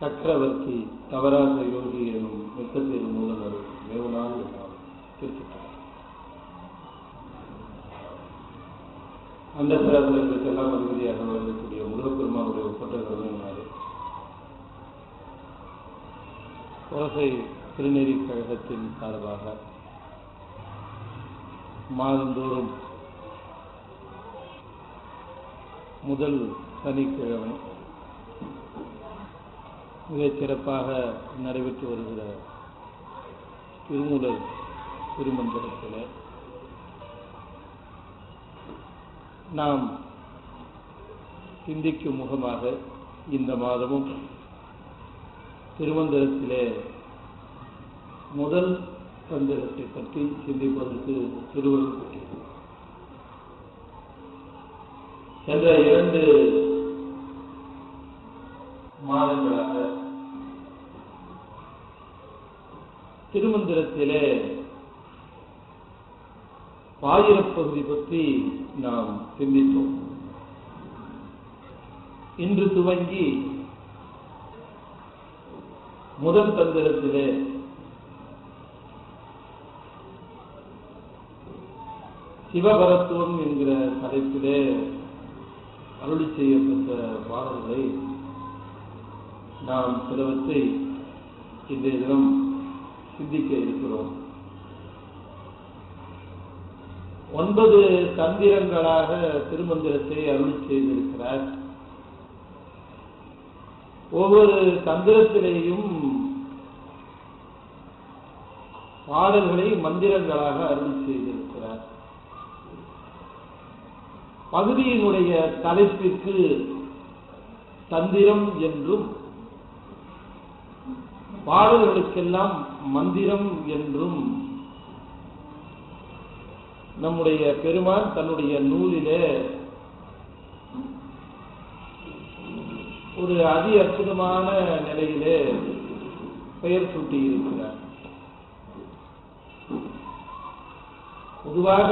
சக்கரவர்த்தி தவராச யோகி எனும் மிக்கத்திரு மூலவர் மேவனால் எல்லாம் திருச்சிட்டார். அந்த சிறப்புகளுக்கெல்லாம் அதிபதியாக வழங்கக்கூடிய முருகப்பெருமானுடைய ஒப்பற்ற கருணையினாலே ஓசை திருநெறி கழகத்தின் சார்பாக மாதந்தோறும் முதல் சனிக்கிழமை மிகச் சிறப்பாக நடைபெற்று வருகிற திருமூலர் திருமந்திரத்தில் நாம் சிந்திக்கும் முகமாக இந்த மாதமும் திருமந்திரத்திலே முதல் தந்திரத்தை பற்றி சிந்திப்பதற்கு திருவள்ளுவர் பெற்றது. சென்ற 2 மாதங்களாக திருமந்திரத்திலே பாயிரப்பகுதி பற்றி நாம் சிந்தித்தோம். இன்று துவங்கி முதல் தந்திரத்திலே சிவபரத்துவம் என்கிற தலைப்பிலே அருளி செய்யப்பட்ட பாடல்களை நாம் சிலவற்றை இன்றைய தினம் சிந்திக்க இருக்கிறோம். 9 தந்திரங்களாக திருமந்திரத்தை அருளி செய்திருக்கிறார். ஒவ்வொரு தந்திரத்திலேயும் பாடல்களை மந்திரங்களாக அருளி செய்திருக்கிறார். பகுதியினுடைய தலைப்பிற்கு தந்திரம் என்றும் பாடல்களுக்கெல்லாம் மந்திரம் என்றும் நம்முடைய பெருமான் தன்னுடைய நூலிலே ஒரு அதி அற்புதமான நிலையிலே பெயர் சூட்டி இருக்கிறார். பொதுவாக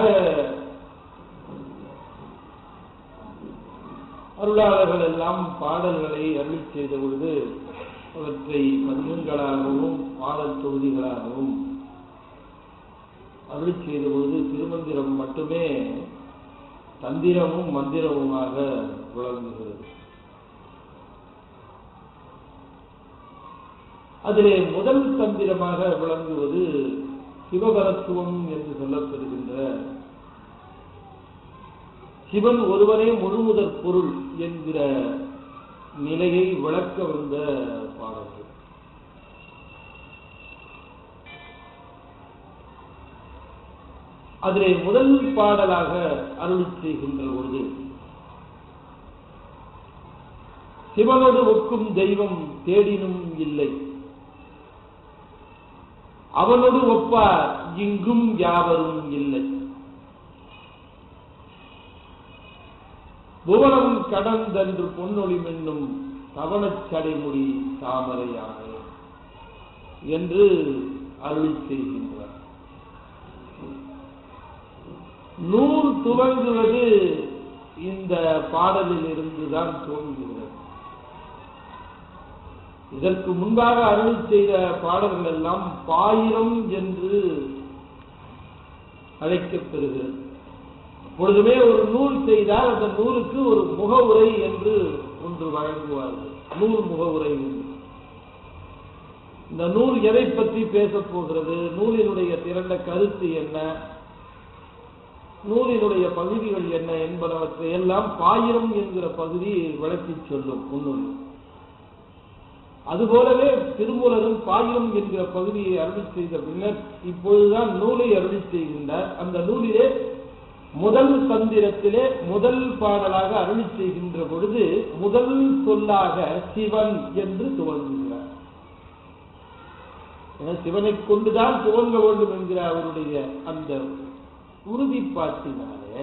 அருளாளர்கள் எல்லாம் பாடல்களை அருளி செய்த பொழுது அவற்றை பதிகங்களாகவும் பாடல் தொகுதிகளாகவும் அருளி செய்த பொழுது திருமந்திரம் மட்டுமே தந்திரமும் மந்திரமுமாக விளங்குகிறது. அதிலே முதல் தந்திரமாக விளங்குவது சிவபரத்துவம் என்று சொல்லப்படுகின்ற சிவன் ஒருவனே முழுமுதற் பொருள் என்கிற நிலையை விளக்க வந்த பாடல்கள். அதிலே முதல் பாடலாக அருளி செய்கின்ற பொழுது சிவனோடு ஒக்கும் தெய்வம் தேடினும் இல்லை, அவனோடு ஒப்பார் இங்கும் யாவரும் இல்லை, புவனம் கடந்தன்று பொன்னொழி மின்னும் தவணச் சடைமுடி தாமரையாக என்று அருளி செய்கின்றார். நூல் துவங்குவது இந்த பாடலில் இருந்துதான் துவங்குகிறது. இதற்கு முன்பாக அருளி செய்த பாடல்கள் எல்லாம் பாயிரம் என்று அழைக்கப்பெறுகிறது. பொழுதுமே ஒரு நூல் செய்தால் அந்த நூலுக்கு ஒரு முகவுரை என்று ஒன்று வழங்குவார்கள். நூல் முகவுரை என்று. இந்த நூல் எதை பற்றி பேசப் போகிறது, நூலினுடைய திரண்ட கருத்து என்ன, நூலினுடைய பகுதிகள் என்ன என்பனவற்றை எல்லாம் பாயிரம் என்கிற பகுதி விளக்கி சொல்லும் முன்னுரை. அதுபோலவே திருமூலரும் பாயிரம் என்கிற பகுதியை அருளி செய்த பின்னர் இப்பொழுதுதான் நூலை அருளி செய்கின்றார். அந்த நூலிலே முதல் தந்திரத்திலே முதல் பாடலாக அருளி செய்கின்ற பொழுது முதல் சொல்லாக சிவன் என்று துவங்குகிறார். சிவனை கொண்டுதான் துவங்க வேண்டும் என்கிற அவருடைய அந்த உறுதிப்பாட்டினாலே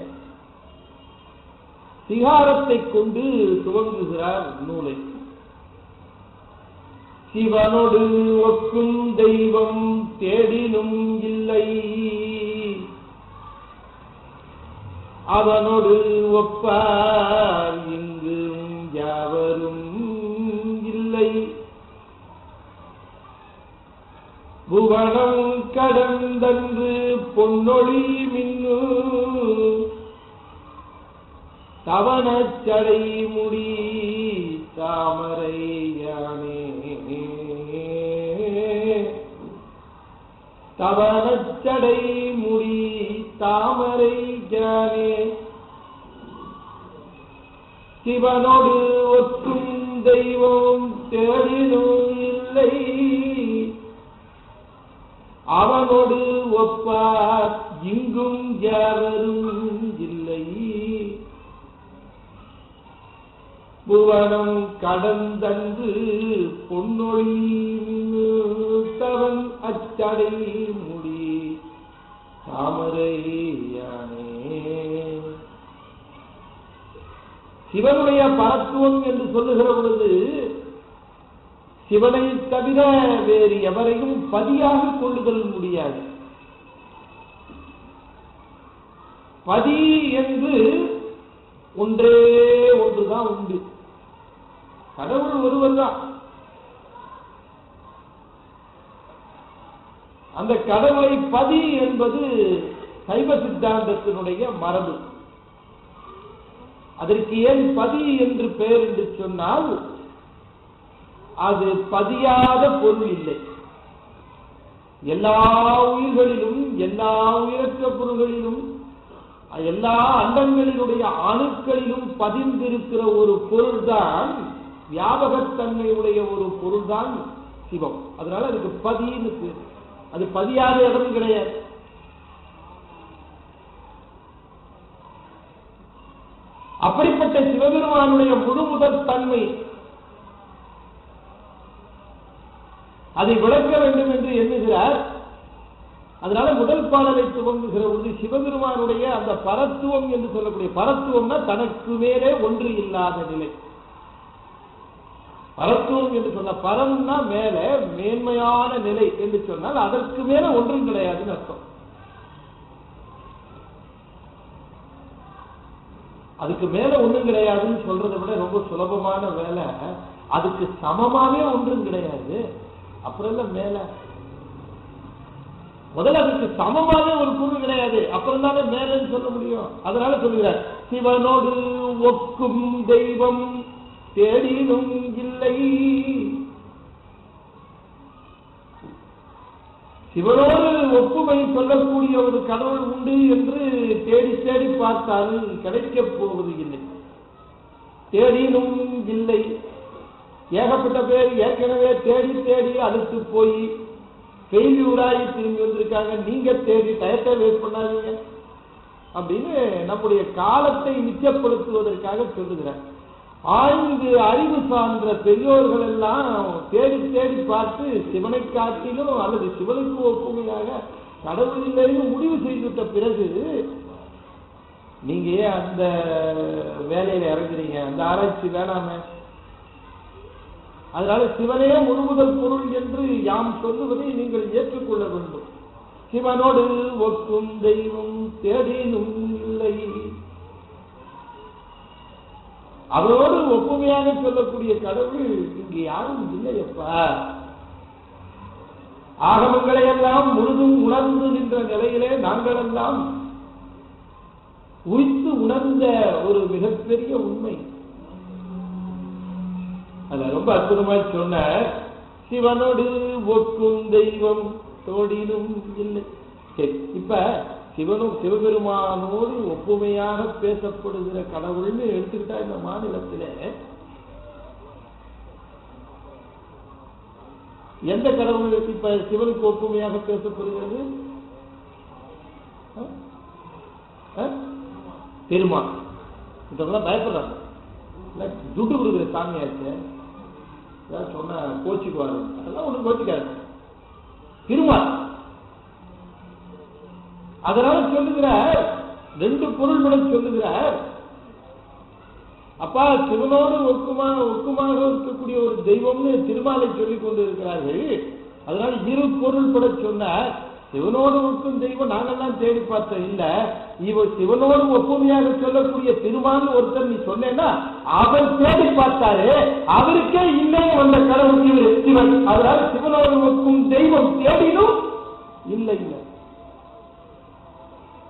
சிகாரத்தை கொண்டு துவங்குகிறார் நூலை. சிவனோடு ஒக்கும் தெய்வம் தேடினும் இல்லை, அவனோடு ஒப்பார் இங்கு யாவரும் இல்லை, புவனம் கடந்தன்று பொன்னொழி மின்னு தவனச்சடை முடி தாமரை யானே தவனச்சடை முடி தாமரை யானே சிவனோடு ஒற்றும் தெய்வம் தேடினும் இல்லை அவனோடு ஒப்பார் இங்கும் யாவரும் இல்லை புவனம் கடந்தன்று பொன்னொழி தவன் அச்சடை முடி தாமரை யானே. சிவனுடைய பரத்துவம் என்று சொல்லுகிற பொழுது சிவனை தவிர வேறு எவரையும் பதியாக கொள்ளுதல் முடியாது. பதி என்று ஒன்றே ஒன்றுதான் உண்டு, கடவுள் ஒருவர் தான். அந்த கடவுளை பதி என்பது சைவ சித்தாந்தத்தினுடைய மரபு. அதற்கு ஏன் பதி என்று பெயர் என்று சொன்னால் அது பதியாத பொருள் இல்லை. எல்லா உயிர்களிலும் எல்லா உயிரற்ற பொருள்களிலும் எல்லா அண்டங்களினுடைய அணுக்களிலும் பதிந்திருக்கிற ஒரு பொருள்தான், வியாபகத்தன்மையுடைய ஒரு பொருள்தான் சிவம். அதனால அதுக்கு பதின்னு பேர். அது பதியாத இடம் கிடையாது. அப்படிப்பட்ட சிவபெருமானுடைய முழுமுதல் தன்மை அதை விளக்க வேண்டும் என்று எண்ணுகிறார். அதனால முதல் பாடலை துவங்குகிற பொழுது சிவபெருமானுடைய அந்த பரத்துவம் என்று சொல்லக்கூடிய, பரத்துவம்னா தனக்கு மேலே ஒன்று இல்லாத நிலை. பரத்துவம் என்று சொன்ன பரம்னா மேல மேன்மையான நிலை என்று சொன்னால் அதற்கு மேல ஒன்றும் கிடையாதுன்னு அர்த்தம். அதுக்கு மேல ஒன்றும் கிடையாதுன்னு சொல்றதை விட ரொம்ப சுலபமான வேலை, அதுக்கு சமமாவே ஒன்றும் கிடையாது. அப்புறம் இல்ல மேல, முதல்ல அதுக்கு சமமாவே ஒரு பொருள் கிடையாது, அப்புறம் தானே மேலன்னு சொல்ல முடியும். அதனால சொல்லுகிறார், சிவனோடு ஒக்கும் தெய்வம் தேடினும் இல்லை. சிவனோடு ஒப்புமை சொல்லக்கூடிய ஒரு கடவுள் உண்டு என்று தேடி தேடி பார்த்தால் கிடைக்கப் போவது இல்லை. தேடினும் இல்லை. ஏகப்பட்ட பேர் ஏற்கனவே தேடி தேடி அடுத்து போய் ஃபெயில்யூராகி திரும்பி வந்திருக்காங்க. நீங்க தேடி டயத்தை வேஸ்ட் பண்ணாதீங்க அப்படின்னு நம்முடைய காலத்தை நிச்சயப்படுத்துவதற்காக சொல்லுகிறார். ஆய்ந்து அறிவு சார்ந்த பெரியோர்கள் எல்லாம் தேடி தேடி பார்த்து சிவனை காட்டிலும் அல்லது சிவனுக்கு ஒப்புமையாக கடவுளிலேயும் முடிவு செய்துவிட்ட பிறகு நீங்க ஏன் அந்த வேலையில இறங்குறீங்க? அந்த ஆராய்ச்சி வேணாமே. அதனால சிவனே முழுமுதல் பொருள் என்று யாம் சொல்லுவதை நீங்கள் ஏற்றுக்கொள்ள வேண்டும். சிவனோடு ஒக்கும் தெய்வம் தேடினும் இல்லை. அவரோடு ஒப்புமையாக சொல்லக்கூடிய கடவுள் இங்கு யாரும் இல்லையப்பா. ஆகமங்களை எல்லாம் முழுதும் உணர்ந்து நின்ற நிலையிலே நாங்கள் எல்லாம் உய்த்து உணர்ந்த ஒரு மிகப்பெரிய உண்மை. அத ரொம்ப அற்புதமாய் சொன்ன, சிவனோடு ஒக்கும் தெய்வம் தோடினும் இல்லை. சரி, இப்ப சிவபெருமானோடு ஒப்புமையாக பேசப்படுகிற கடவுள்னு எடுத்துக்கிட்டா இந்த மாநிலத்திலே எந்த கடவுள் இப்ப சிவனுக்கு ஒப்புமையாக பேசப்படுகிறது? பெருமாள். இதெல்லாம் பயப்படுறாங்க. துட்டு கொடுக்குற சாமியாச்சு சொன்ன கோச்சிக்குவாரு. அதெல்லாம் ஒன்றும் கோச்சிக்காது. திருமால். அதனால சொல்லுகிறார், ரெண்டு பொருள்களை சொல்லுகிறார். அப்பா சிவனோடு ஒக்குமாக இருக்கக்கூடிய ஒரு தெய்வம்னு திருமாலை சொல்லிக் கொண்டு இருக்கிறார்கள். அதனால இரு பொருள் பட சொன்னார். சிவனோடு ஒக்கும் தெய்வம் நாங்கெல்லாம் தேடி பார்த்தோம் இல்ல, இவர் சிவனோடு ஒப்புமையாக சொல்லக்கூடிய திருமான் ஒருத்தர் நீ சொன்னேன்னா அவர் தேடி பார்த்தாரு, அவருக்கே இல்லை வந்த கடவுள் இவர் சிவன். அதனால சிவனோடு ஒக்கும் தெய்வம் தேடினும் இல்லை.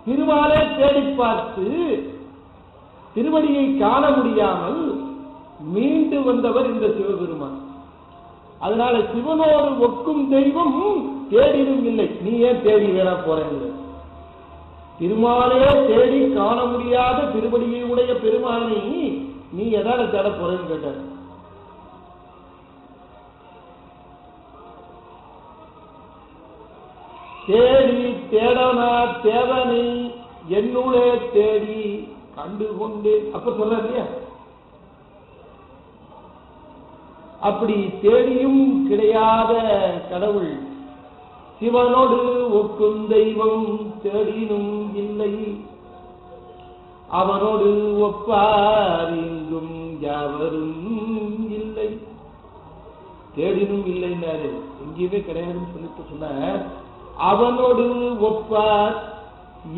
திருமாலே தேடி பார்த்து திருவடியை காண முடியாமல் மீண்டு வந்தவர் இந்த சிவபெருமான். அதனால சிவனோடு ஒக்கும் தெய்வம் தேடினும் இல்லை. நீ ஏன் தேடி வேணா போறேன்? திருமாலே தேடி காண முடியாத திருவடியை உடைய பெருமானை நீ எதால தேட போறேன்னு கேட்ட. தேடி தேடனா தேவனை என்னுடைய தேடி கண்டு கொண்டு அப்ப சொல்ற இல்லையா, அப்படி தேடியும் கிடையாத கடவுள் சிவனோடு ஒக்கும் தெய்வம் தேடினும் இல்லை, அவனோடு ஒப்பார் இங்கும் யாவரும் இல்லை. தேடினும் இல்லைன்னாரு, எங்கேயுமே கிடையாதுன்னு சொல்லிட்டு சொன்ன. அவனோடு ஒப்பார்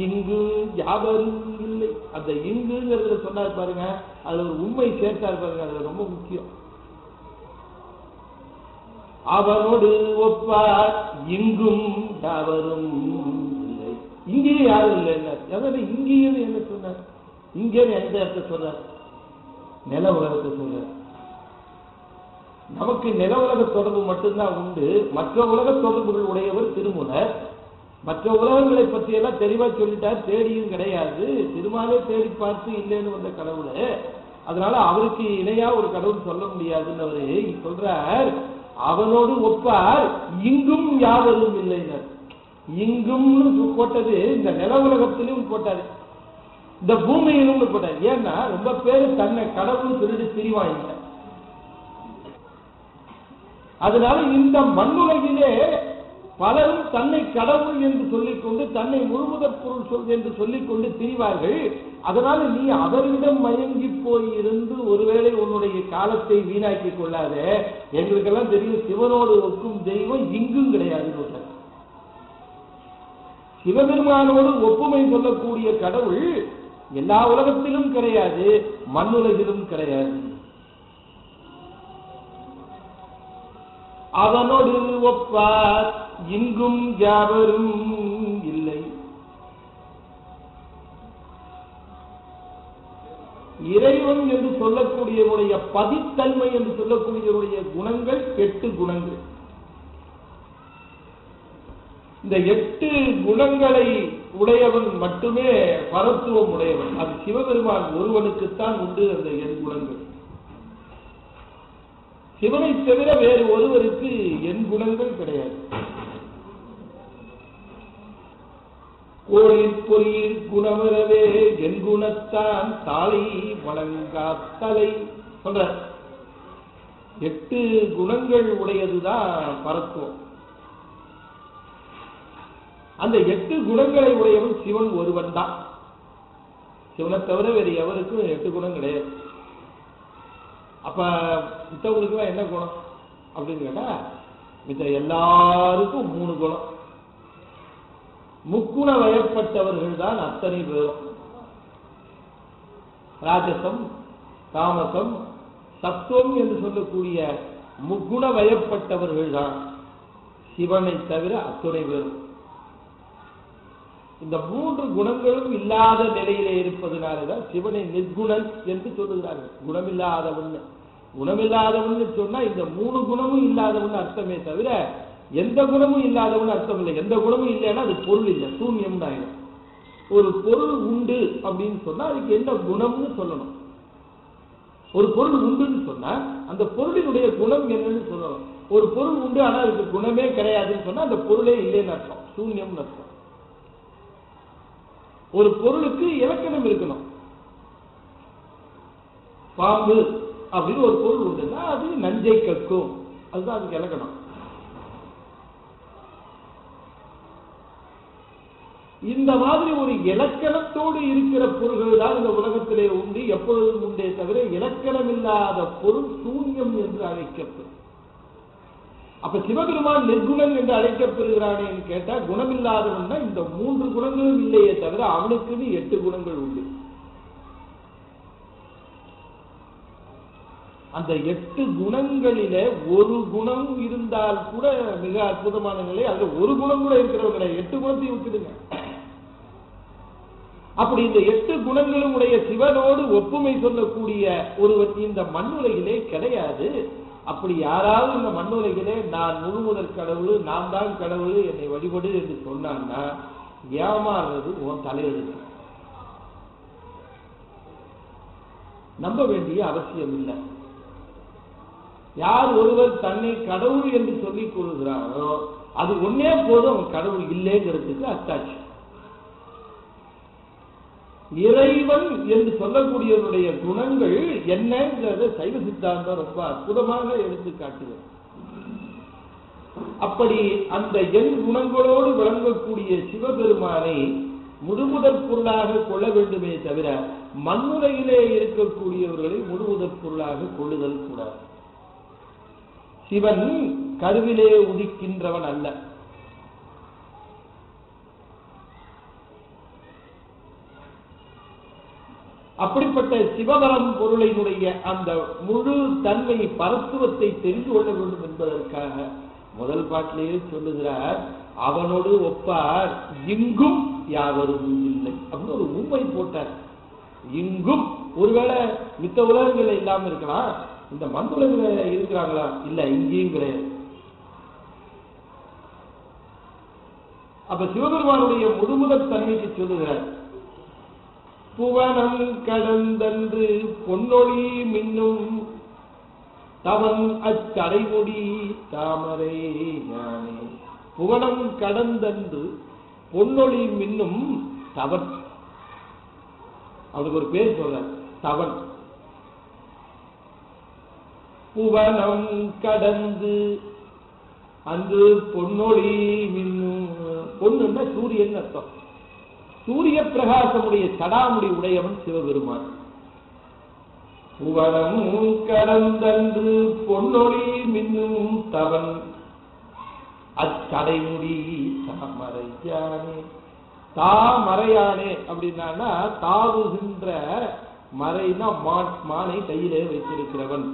இங்கு யாவரும் இல்லை. அந்த இங்குங்கிறதுல சொன்னார் பாருங்க, அதுல ஒரு உண்மை சேர்த்தார் பாருங்க, அது ரொம்ப முக்கியம். அவனோடு ஒப்பார் இங்கும் யாவரும் இல்லை. இங்கேயும் யாரும் இல்லை. இங்கேயும் என்ன சொன்னார்? இங்கே எந்த இடத்த சொல்றார்? நில உலகத்தை சொல்றார். நமக்கு நில உலக தொடர்பு மட்டும்தான் உண்டு. மற்ற உலக தொடர்புகள் உடையவர் திருமூலர். மற்ற உலகங்களை பற்றி எல்லாம் தெளிவா சொல்லிட்டார். தேடியும் கிடையாது, திருமாலே தேடி பார்த்து இல்லைன்னு வந்த கடவுள். அதனால அவருக்கு இணையா ஒரு கடவுள் சொல்ல முடியாதுன்னு அவரு சொல்றார். அவனோடு ஒப்பார் இங்கும் யாவரும் இல்லைனர். இங்கும் போட்டது இந்த நில உலகத்திலும் போட்டாரு, இந்த பூமியிலும் போட்டார். ஏன்னா ரொம்ப பேரு தன்னை கடவுள் சொல்லிட்டு திரிவாங்க. அதனால இந்த மண்ணுலகிலே பலரும் தன்னை கடவுள் என்று சொல்லிக்கொண்டு தன்னை முழுமுதற் பொருள் சொல் என்று சொல்லிக்கொண்டு திரிவார்கள். அதனால நீ அவரிடம் மயங்கி போயிருந்து ஒருவேளை உன்னுடைய காலத்தை வீணாக்கி கொள்ளாத. எங்களுக்கெல்லாம் தெரியும் சிவனோடு ஒக்கும் தெய்வம் இங்கும் கிடையாது. சிவபெருமானோடு ஒப்புமை சொல்லக்கூடிய கடவுள் எல்லா உலகத்திலும் கிடையாது, மண்ணுலகிலும் கிடையாது. அவனோடு ஒப்பார் இங்கும் யாவரும் இல்லை. இறைவன் என்று சொல்லக்கூடியவருடைய பதித்தன்மை என்று சொல்லக்கூடியவருடைய குணங்கள் 8 குணங்கள். இந்த 8 குணங்களை உடையவன் மட்டுமே பரத்துவம் உடையவன். அது சிவபெருமான் ஒருவனுக்குத்தான் உண்டு அந்த 8 குணங்கள். சிவனை தவிர வேறு ஒருவருக்கு 8 குணங்கள் கிடையாது. கோளில் பொறியில் குணமரவே என் குணத்தான் தாளை வணங்காத்தலை சொல்ற 8 குணங்கள் உடையதுதான் பரத்துவம். அந்த 8 குணங்களை உடையவன் சிவன் ஒருவன் தான். சிவனை தவிர வேறு எவருக்கும் 8 குணம் கிடையாது. அப்ப மித்தவங்களுக்கு என்ன குணம் அப்படின்னு கேட்டா, மித்த எல்லாருக்கும் 3 குணம். முக்குண வயப்பட்டவர்கள் தான் அத்தனை பேரும். ராஜசம், தாமசம், சத்துவம் என்று சொல்லக்கூடிய முக்குண வயப்பட்டவர்கள் தான் சிவனை தவிர அத்துணை பேரும். இந்த 3 குணங்களும் இல்லாத நிலையிலே இருப்பதனாலதான் சிவனை நிர்குணன் என்று சொல்லுகிறார்கள். குணமில்லாதவன். குணமில்லாதவன் சொன்னா இந்த 3 குணமும் இல்லாதவன் அர்த்தமே தவிர எந்த குணமும் இல்லாதவன் அர்த்தம் இல்லை. எந்த குணமும் இல்லைன்னா அது பொருள் இல்லை, சூன்யம் ஆயிடும். ஒரு பொருள் உண்டு அப்படின்னு சொன்னா அதுக்கு என்ன குணம்னு சொல்லணும். ஒரு பொருள் உண்டுன்னு சொன்னா அந்த பொருளினுடைய குணம் என்னன்னு சொல்லணும். ஒரு பொருள் உண்டு ஆனா அதுக்கு குணமே கிடையாதுன்னு சொன்னா அந்த பொருளே இல்லைன்னு அர்த்தம், சூன்யம்னு அர்த்தம். ஒரு பொருளுக்கு இலக்கணம் இருக்கணும். பாம்பு அப்படின்னு ஒரு பொருள் உண்டுன்னா அது நஞ்சை கக்கும், அதுதான் அதுக்கு இலக்கணம். இந்த மாதிரி ஒரு இலக்கணத்தோடு இருக்கிற பொருள்கள் தான் இந்த உலகத்திலே உண்டு, எப்பொழுதும் உண்டே தவிர இலக்கணம் இல்லாத பொருள் சூன்யம் என்று அழைக்கப்படும். அப்ப சிவபெருமான் நிர்குணன் என்று அழைக்கப்படுகிறானே கேட்டா, குணமில்லாதவன் இந்த 3 குணங்களும் இல்லையே தவிர அவனுக்குன்னு 8 குணங்கள் உண்டு. அந்த 8 குணங்களிலே ஒரு குணம் இருந்தால் கூட மிக அற்புதமான நிலை. அதுல ஒரு குணம் கூட இருக்கிறவங்க 8 குணத்தையும் விட்டுடுங்க. அப்படி இந்த 8 குணங்களும் உடைய சிவனோடு ஒப்புமை சொல்லக்கூடிய ஒருவர் இந்த மண்ணுலகிலே கிடையாது. அப்படி யாராவது இந்த மண்ணுலகிலே நான் முழுமுதற் கடவுள், நான் தான் கடவுள், என்னை வழிபடு என்று சொன்னான்னா ஏமாறுறது உன் தலையெழுத்து. நம்ப வேண்டிய அவசியம் இல்லை. யார் ஒருவர் தன்னை கடவுள் என்று சொல்லிக் கொள்கிறாரோ அது ஒன்னே போதும் அவன் கடவுள் இல்லைங்கிறதுக்கு அத்தாட்சி. இறைவன் என்று சொல்லக்கூடியவருடைய குணங்கள் என்னங்கிறத சைவ சித்தாந்தம் ரொம்ப அற்புதமாக எடுத்து காட்டுது. அப்படி அந்த எண் குணங்களோடு விளங்கக்கூடிய சிவபெருமானை முழுமுதற் பொருளாக கொள்ள வேண்டுமே தவிர மண்ணுலகிலே இருக்கக்கூடியவர்களை முழுமுதற் பொருளாக கொள்ளுதல் கூடாது. சிவன் கருவிலே உதிக்கின்றவன் அல்ல. அப்படிப்பட்ட சிவபரம் பொருளினுடைய அந்த முழு தன்மை பரத்துவத்தை தெரிந்து கொள்ள வேண்டும் என்பதற்காக முதல் பாட்டிலேயே சொல்லுகிறார், அவனோடு ஒப்பார் இங்கும் யாவரும் இல்லை அப்படின்னு ஒரு உண்மை போட்டார். இங்கும் ஒருவேளை மித்த உலகங்கள் இல்லாம இருக்கலாம், இந்த மண்ணுலகில இருக்கிறாங்களா? இல்ல, இங்கேயும் கிடையாது. அப்ப சிவபெருமானுடைய முழுமுதற் தன்மைக்கு சொல்லுகிறார், புவனம் கடந்தன்று பொன்னொழி மின்னும் தவன் அச்சடைமுடி தாமரை ஞானே. புவனம் கடந்தன்று பொன்னொழி மின்னும் தவன், அவனுக்கு ஒரு பேர் சொல்ற தவன். புவனம் கடந்து அன்று பொன்னொழி மின்னும், பொண்ணுன்னா சூரியன் அர்த்தம். சூரிய பிரகாசமுடைய சடாமுடி உடையவன் சிவபெருமான். புவனம் கடந்தன்று பொன்னொழி மின்னும் தவன் அச்சடைமுடி தாமரையானே. தாமரையானே அப்படின்னா தாவுகின்ற மறைனா மானை கையிலே வைத்திருக்கிறவன்.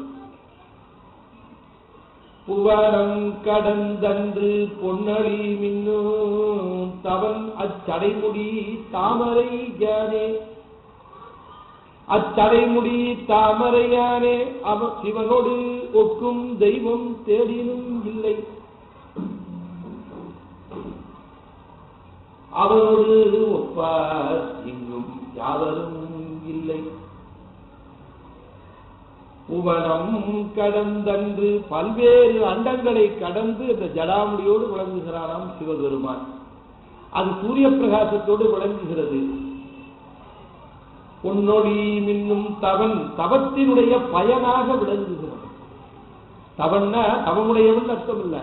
புவனம் கடந்தன்று பொன்னொழி மின்னும் தவன் அச்சடைமுடி தாமரை யானே. அச்சடைமுடி தாமரையானே அவன் சிவனோடு ஒக்கும் தெய்வம் தேடினும் இல்லை. அவனோடு ஒப்பார் இங்கும் யாவரும் இல்லை. புவனம் கடந்தன்று பல்வேறு அண்டங்களை கடந்து இந்த ஜடாமுடியோடு விளங்குகிறாராம் சிவபெருமான். அது சூரிய பிரகாசத்தோடு விளங்குகிறது. பொன்னொழி மின்னும் தவன் தவத்தினுடைய பயனாக விளங்குகிறது. தவன்னா தவமுடையவன் அர்த்தம் இல்ல,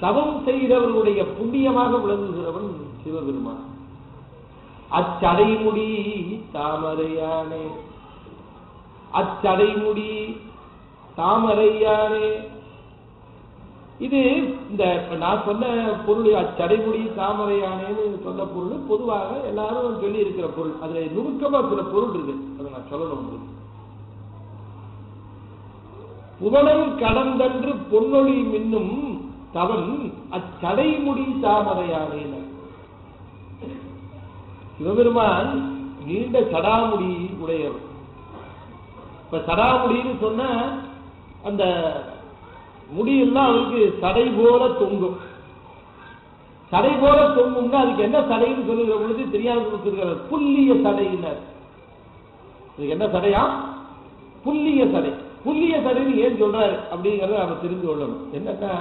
தவம் செய்தவர்களுடைய புண்ணியமாக விளங்குகிறவன் சிவபெருமான். அச்சடைமுடி தாமரையானே. அச்சடைமுடி தாமரையானே. இது இந்த நான் சொன்ன பொருள், அச்சடைமுடி தாமரையானேன்னு சொன்ன பொருள் பொதுவாக எல்லாரும் சொல்லி இருக்கிற பொருள். அதுல நுணுக்கமா சில பொருள் இருக்கு, அதை நான் சொல்லணும் உங்களுக்கு. புவனம் கடந்தன்று பொன்னொழி மின்னும் தவன் அச்சடைமுடி தாமரையானே. சிவபெருமான் நீண்ட சடாமுடி உடையவர். இப்ப சடாமுடின்னு சொன்ன அந்த முடியெல்லாம் அவருக்கு சடை போல தொங்கும். சடை போல தொங்கும்னா அதுக்கு என்ன சடைன்னு சொல்லுகிற பொழுது தெரியாத கொடுத்திருக்கிறார், புல்லிய சடையினர். இதுக்கு என்ன சடையா? புல்லிய சடை. புல்லிய சடைன்னு ஏன் சொல்றாரு அப்படிங்கறத நம்ம தெரிந்து கொள்ளணும். என்னன்னா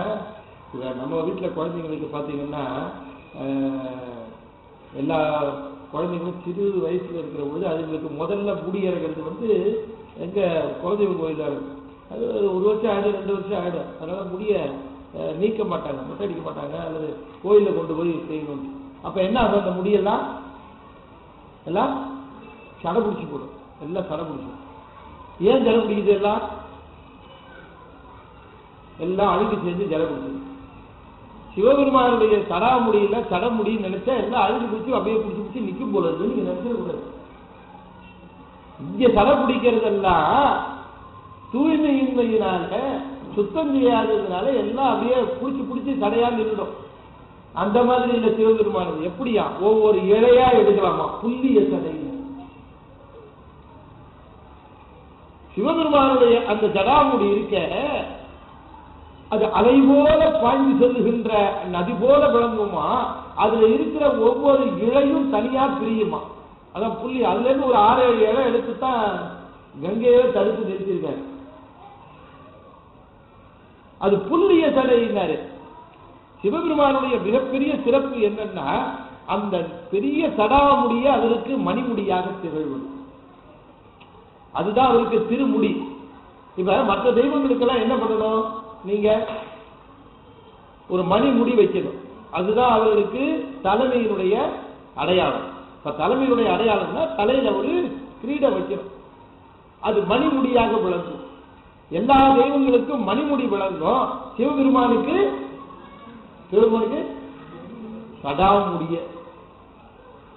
நம்ம வீட்டுல குழந்தைங்களுக்கு பாத்தீங்கன்னா எல்லா குழந்தைங்களும் சிறு வயசுல இருக்கிற பொழுது அதுங்களுக்கு முதல்ல முடி இறங்கிறது எங்க குலதெய்வ கோயிலா இருக்கும். அது 1 வருஷம் ஆயிடும், 2 வருஷம் ஆயிடும். அதனால முடிய நீக்க மாட்டாங்க, மொட்டை அடிக்க மாட்டாங்க, அல்லது கோயில கொண்டு போய் செய்யணும். அப்ப என்ன ஆகும், அந்த முடியெல்லாம் எல்லாம் சடை பிடிச்சி போடும், எல்லாம் சடை பிடிச்சிடும். ஏன் ஜடை பிடிக்குது? எல்லாம் அழுக்கு செஞ்சு ஜடை பிடிச்சிடும். சிவபெருமானுடைய சடாமுடியில சடமுடின்னு நினைச்சா எல்லாம் அழுது பிடிச்சி அப்படியே பிடிச்சி நிற்கும் போல இருக்கு. நீங்க நினைச்சிடக்கூடாது. இங்க சடை பிடிக்கிறதெல்லாம் தூய்மையின்மையினால சுத்தம் செய்யாததுனால எல்லாம் அப்படியே பிடிச்சி சடையா நின்றுடும். அந்த மாதிரி இல்ல சிவபெருமானது. எப்படியா ஒவ்வொரு இழையா எடுக்கலாமா? புல்லிய சடை. சிவபெருமானுடைய அந்த ஜடாமுடி இருக்க அது அலை போல பாய்ந்து செல்லுகின்ற நதி போல விளங்குமா. அதுல இருக்கிற ஒவ்வொரு இழையும் தனியா பிரியுமா. அதான் புள்ளி. அதுல இருந்து ஒரு 6-7 இழை எடுத்துதான் கங்கையை தடுத்து நிறுத்திருக்காரு. அது புல்லிய சடையினாரு. சிவபெருமானுடைய மிகப்பெரிய சிறப்பு என்னன்னா அந்த பெரிய சடாமுடிய அதற்கு மணிமுடியாக திகழ்வது. அதுதான் அவருக்கு திருமுடி. இப்ப மற்ற தெய்வங்களுக்கெல்லாம் என்ன பண்ணணும்? நீங்க ஒரு மணிமுடி வைக்கணும். அதுதான் அவர்களுக்கு தலைமையினுடைய அடையாளம். இப்ப தலைமையினுடைய அடையாளம்னா தலையில ஒரு கிரீடம் வைக்கணும். அது மணிமுடியாக விளங்கும். எல்லா தெய்வங்களுக்கும் மணிமுடி விளங்கும். சிவபெருமானுக்கு சடாமுடிய.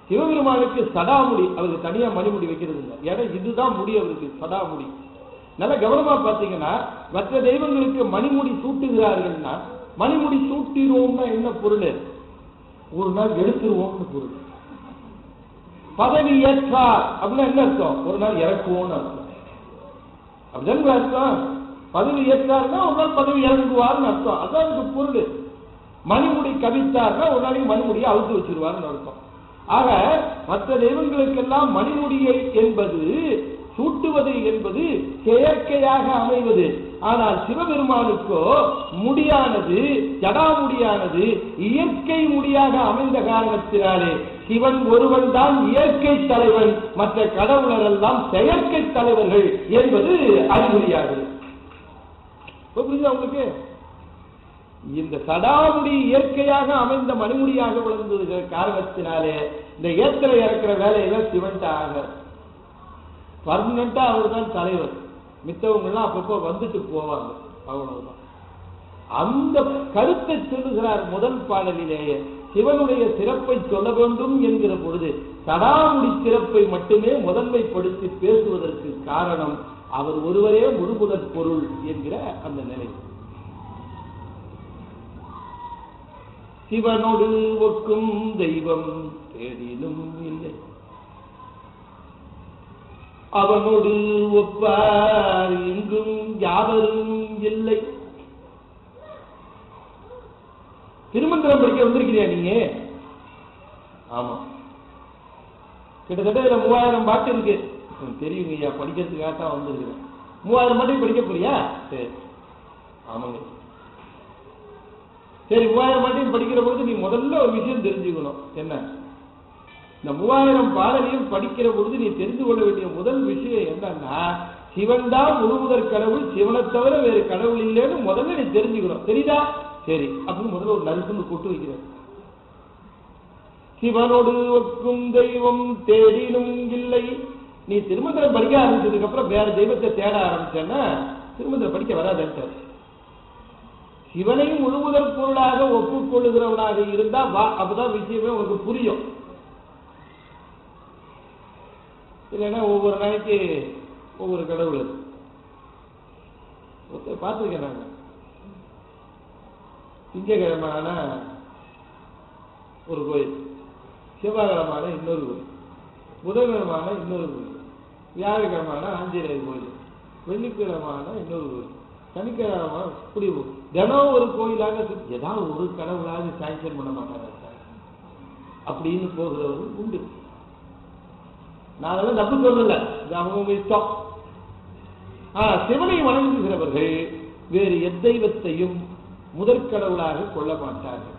சிவபெருமானுக்கு சடாமுடி. அவருக்கு தனியா மணிமுடி வைக்கிறது இல்லை. ஏன்னா இதுதான் முடி அவருக்கு, சடாமுடி. நல்ல கவனமா பாத்தீங்கன்னா மற்ற தெய்வங்களுக்கு மணிமுடி சூட்டுகிறார்கள்னா மணிமுடி சூட்டிடுவோம்னா என்ன பொருள்? ஒரு நாள் எடுத்துருவோம்னு பொருள். பதவி ஏற்றார் அப்படின்னா என்ன அர்த்தம்? ஒரு நாள் இறக்குவோம்னு அர்த்தம். அப்படிதான் அர்த்தம். பதவி ஏற்றார்னா ஒரு நாள் பதவி இறங்குவார்னு அர்த்தம். அதான் அதுக்கு பொருள். மணிமுடி கவித்தார்னா ஒரு நாளைக்கு மணிமுடியை அவுத்து வச்சிருவார்னு அர்த்தம். ஆக மற்ற தெய்வங்களுக்கெல்லாம் மணிமுடியை என்பது சூட்டுவது என்பது செயற்கையாக அமைவது. ஆனால் சிவபெருமானுக்கோ முடியானது, ஜடாமுடியானது இயற்கை முடியாக அமைந்த காரணத்தினாலே சிவன் ஒருவன் தான் இயற்கை தலைவன், மற்ற கடவுளர் எல்லாம் செயற்கை தலைவர்கள் என்பது அறிகுறியாகிறது. புரியுதா உங்களுக்கு? இந்த சடாமுடி இயற்கையாக அமைந்த மணிமுடியாக விளங்குகிற காரணத்தினாலே இந்த ஏத்தலை இறக்கிற வேலையெல்லாம் சிவன் ஆக பர்மனண்டா அவர் தான் தலைவர். மித்தவங்கெல்லாம் அப்பப்போ வந்துட்டு போவாங்க, அவ்வளவுதான். அந்த கருத்தை சொல்லுகிறார் முதல் பாடலிலேயே. சிவனுடைய சிறப்பை சொல்ல வேண்டும் என்கிற பொழுது சடாமுடி சிறப்பை மட்டுமே முதன்மைப்படுத்தி பேசுவதற்கு காரணம் அவர் ஒருவரே முழுமுதற் பொருள் என்கிற அந்த நிலை. சிவனோடு ஒக்கும் தெய்வம் தேடினும் இல்லை, அவனோடு ஒப்பார் எங்கும் யாவரும் இல்லை. திருமந்திரம் படிக்க வந்திருக்கிறியா நீங்க? ஆமா, கிட்டத்தட்ட 3000 பாட்டு இருக்கு. தெரியுங்க ஐயா, படிக்கிறதுக்காக தான் வந்திருக்கிறேன். 3000 பாட்டையும் படிக்க போறியா? சரி, ஆமாங்க. சரி, 3000 பாட்டையும் படிக்கிற பொழுது நீ முதல்ல ஒரு விஷயம் தெரிஞ்சுக்கணும். என்ன? இந்த 3000 பாடலையும் படிக்கிற பொழுது நீ தெரிந்து கொள்ள வேண்டிய முதல் விஷயம் என்னன்னா, சிவன் தான் முழுமுதற் கடவுள், சிவனை தவிர வேறு கடவுள் இல்லைன்னு முதல்ல நீ தெரிஞ்சுக்கணும். தெரியுதா? சரி, அப்படின்னு முதல்ல ஒரு நறுக்குன்னு கொட்டு வைக்கிற. சிவனோடு ஒக்கும் தெய்வம் தேடினும் இல்லை. நீ திருமந்திரம் படிக்க ஆரம்பிச்சதுக்கு அப்புறம் வேற தெய்வத்தை தேட ஆரம்பிச்சேன்னா திருமந்திரம் படிக்க வராது. சிவனையும் முழுமுதற் பொருளாக ஒப்புக்கொள்ளுகிறவனாக இருந்தா வா, அப்பதான் விஷயமே உனக்கு புரியும். இல்லைன்னா ஒவ்வொரு நாளைக்கு ஒவ்வொரு கடவுள் பார்த்துருக்கேன். நாங்க திங்கக்கிழமான ஒரு கோயில், செவ்வாய்க்கிழமான இன்னொரு கோயில், புதன்கிழமான இன்னொரு கோயில், வியாழக்கிழமான ஆஞ்சநேயர் கோயில், வெள்ளிக்கிழமான இன்னொரு கோயில், சனிக்கிழமை இப்படி தினம் ஒரு கோயிலாக ஏதாவது ஒரு கடவுளாக சாங்ஷன் பண்ண மாட்டாங்க அப்படின்னு போகிறவர்கள் உண்டு. நான் அதெல்லாம் தப்பு சொல்லல, இது அவங்க இஷ்டம். சிவனை வணங்குகிறவர்கள் வேறு எத்தெய்வத்தையும் முதற்கடவுளாக கொள்ள மாட்டார்கள்.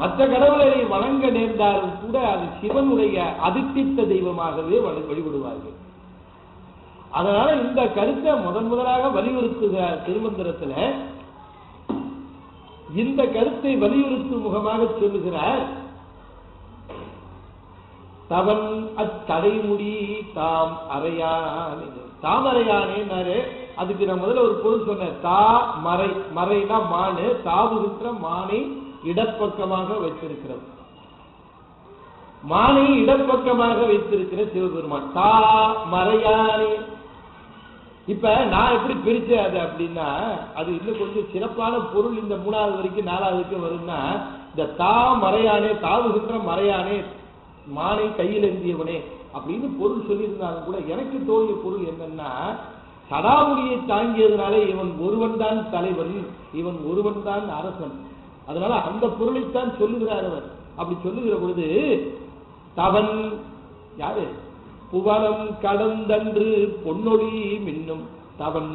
மற்ற கடவுளை வணங்க நேர்ந்தாலும் கூட அது சிவனுடைய அதிர்ஷ்டித்த தெய்வமாகவே வழிபடுவார்கள். அதனால இந்த கருத்தை முதலாக வலியுறுத்துகிறார் திருமந்திரத்துல. இந்த கருத்தை வலியுறுத்தும் முகமாக சொல்லுகிறார், தவன் அத்தடைமுடி தாம் அறையானே. தாம் அறையானேன்னாரு அதுக்கு நான் முதல்ல ஒரு பொருள் சொன்னேன். தா மறை, மறைனா மானு, தாவுகின்ற மானை இடப்பக்கமாக வைத்திருக்கிறது. மானை இடப்பக்கமாக வைத்திருக்கிற சிவபெருமான் தா மறையானே. இப்ப நான் எப்படி பிரிச்சேன் அது அப்படின்னா, அது இன்னும் கொஞ்சம் சிறப்பான பொருள் இந்த 3வது வரைக்கும் 4வதுக்கு வரும்னா, இந்த தா மறையானே, தாவுகின்ற மறையானே, மானை கையில் ஏந்தியவனே அப்படின்னு பொருள் சொல்லியிருந்தாலும் கூட எனக்கு தோழிய பொருள் என்னன்னா, சடாமுடியை தாங்கியதுனால இவன் ஒருவன் தான் தலைவன், இவன் ஒருவன் தான் அரசன். அதனால அந்த பொருளைத்தான் சொல்லுகிறார் அவர். அப்படி சொல்லுகிற பொழுது தவன் யாரு? புவனம் கடந்தன்று பொன்னொழி மின்னும் தவன்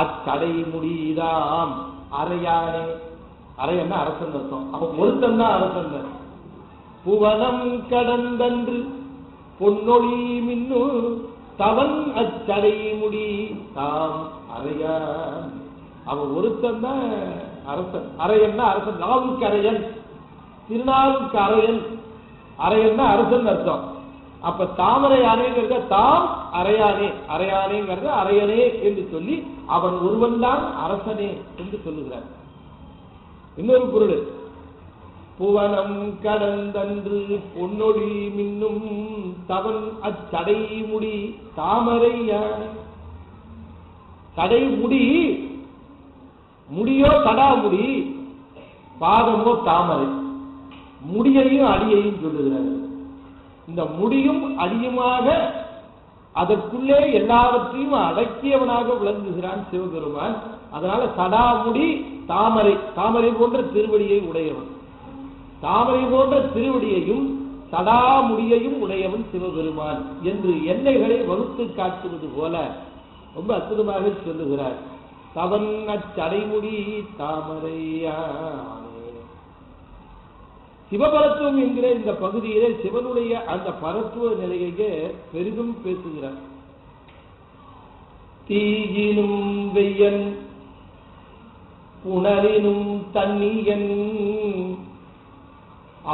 அச்சடை முடிதாம் அறையானே. அறையன்னா அரசன் அர்த்தம். அவன் ஒருத்தன் தான் அரசன். புவனம் கடந்தன்று பொன்னொழி மின்னும் தவன் அச்சடை முடி தாம் அறையான். அவன் ஒருத்தன் தான் அரசன். அரையன்னா அரசன். நாவுக்கு அரையன், திருநாவுக்கு அரையன். அரையன்னா அரசன் அர்த்தம். அப்ப தாமரை அணைங்கிறத தாம் அரையானே, அரையானேங்கிறத அரையனே என்று சொல்லி அவன் ஒருவன் தான் அரசனே என்று சொல்லுகிறார். இன்னொரு பொருள், புவனம் கடந்தன்று பொன்னொழி மின்னும் தவன் அச்சடை முடி தாமரையானே. தடை முடி, முடியோ தடாமுடி, பாதமோ தாமரை. முடியையும் அடியையும் சொல்லுகிறார். இந்த முடியும் அடியுமாக அதற்குள்ளே எல்லாவற்றையும் அடக்கியவனாக விளங்குகிறான் சிவபெருமான். அதனால சடாமுடி தாமரை, தாமரை போன்ற திருவடியை உடையவன். தாமரை போன்ற திருவடியையும் சடாமுடியையும் உடையவன் சிவபெருமான் என்று எல்லைகளை வகுத்து காட்டுவது போல ரொம்ப அற்புதமாக சொல்லுகிறார். தவன் அச்சடைமுடி தாமரையானே. சிவபரத்துவம் என்கிற இந்த பகுதியிலே சிவனுடைய அந்த பரத்துவ நிலையை பெரிதும் பேசுகிறார். தீயினும் வெய்யன் புனலினும் தண்ணியன்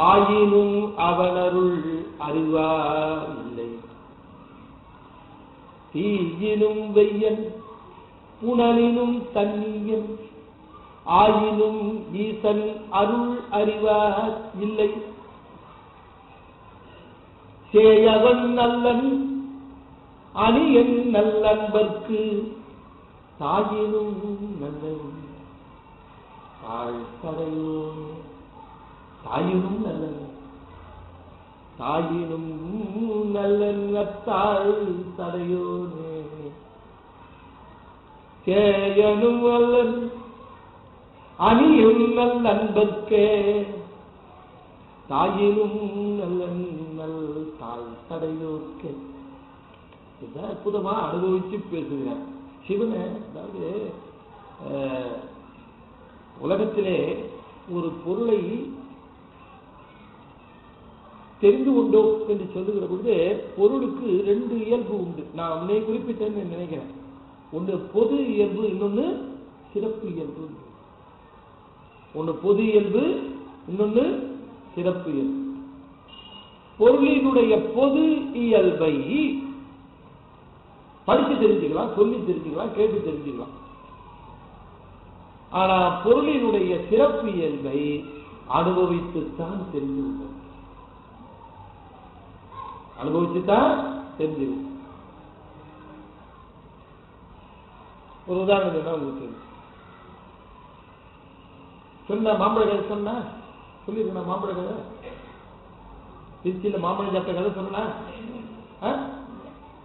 ஆயினும் அவனருள் அறிவார் இல்லை. தீயினும் வெய்யன் புனலினும் தண்ணியன் ஆயினும் ஈசன் அருள் அறிவார் இல்லை. சேயவன் நல்லன் அணியன் நல்லன்பர்க்கு தாயினும் நல்லன் தாழ்படையோ. தாயினும் நல்லன், தாயினும் நல்லன் அத்தாள் தடையோனே. சேயனும் அல்லன் அணியும் நல் நண்பர்க்கே தாயினும் நல்லன் நல் தாய் தடையோர்க்கே. இதான் அற்புதமா அனுபவிச்சு பேசுகிறார் சிவனை. அதாவது உலகத்திலே ஒரு பொருளை தெரிந்து கொண்டோம் என்று சொல்லுகிற பொழுது பொருளுக்கு 2 இயல்பு உண்டு. நான் உன்னை குறிப்பிட்டேன்னு நினைக்கிறேன். ஒன்று பொது இயல்பு, இன்னொன்னு சிறப்பு இயல்பு. ஒன்று பொது இயல்பு, இன்னொன்னு சிறப்பு இயல்பு. பொருளினுடைய பொது இயல்பை படித்து தெரிஞ்சுக்கலாம், சொல்லி தெரிஞ்சுக்கலாம், கேட்டு தெரிஞ்சுக்கலாம். ஆனா பொருளினுடைய சிறப்பு இயல்பை அனுபவித்துத்தான் தெரிந்து கொள்ளும். அனுபவிச்சுதான் தெரிஞ்சு. ஒரு உதாரணம் என்ன உங்களுக்கு சொன்ன மாம்பழ கதை சொன்ன சொல்லிருக்க. மாம்பழ கதை திருச்சியில் மாம்பழம் சாப்பிட்ட கதை சொன்னா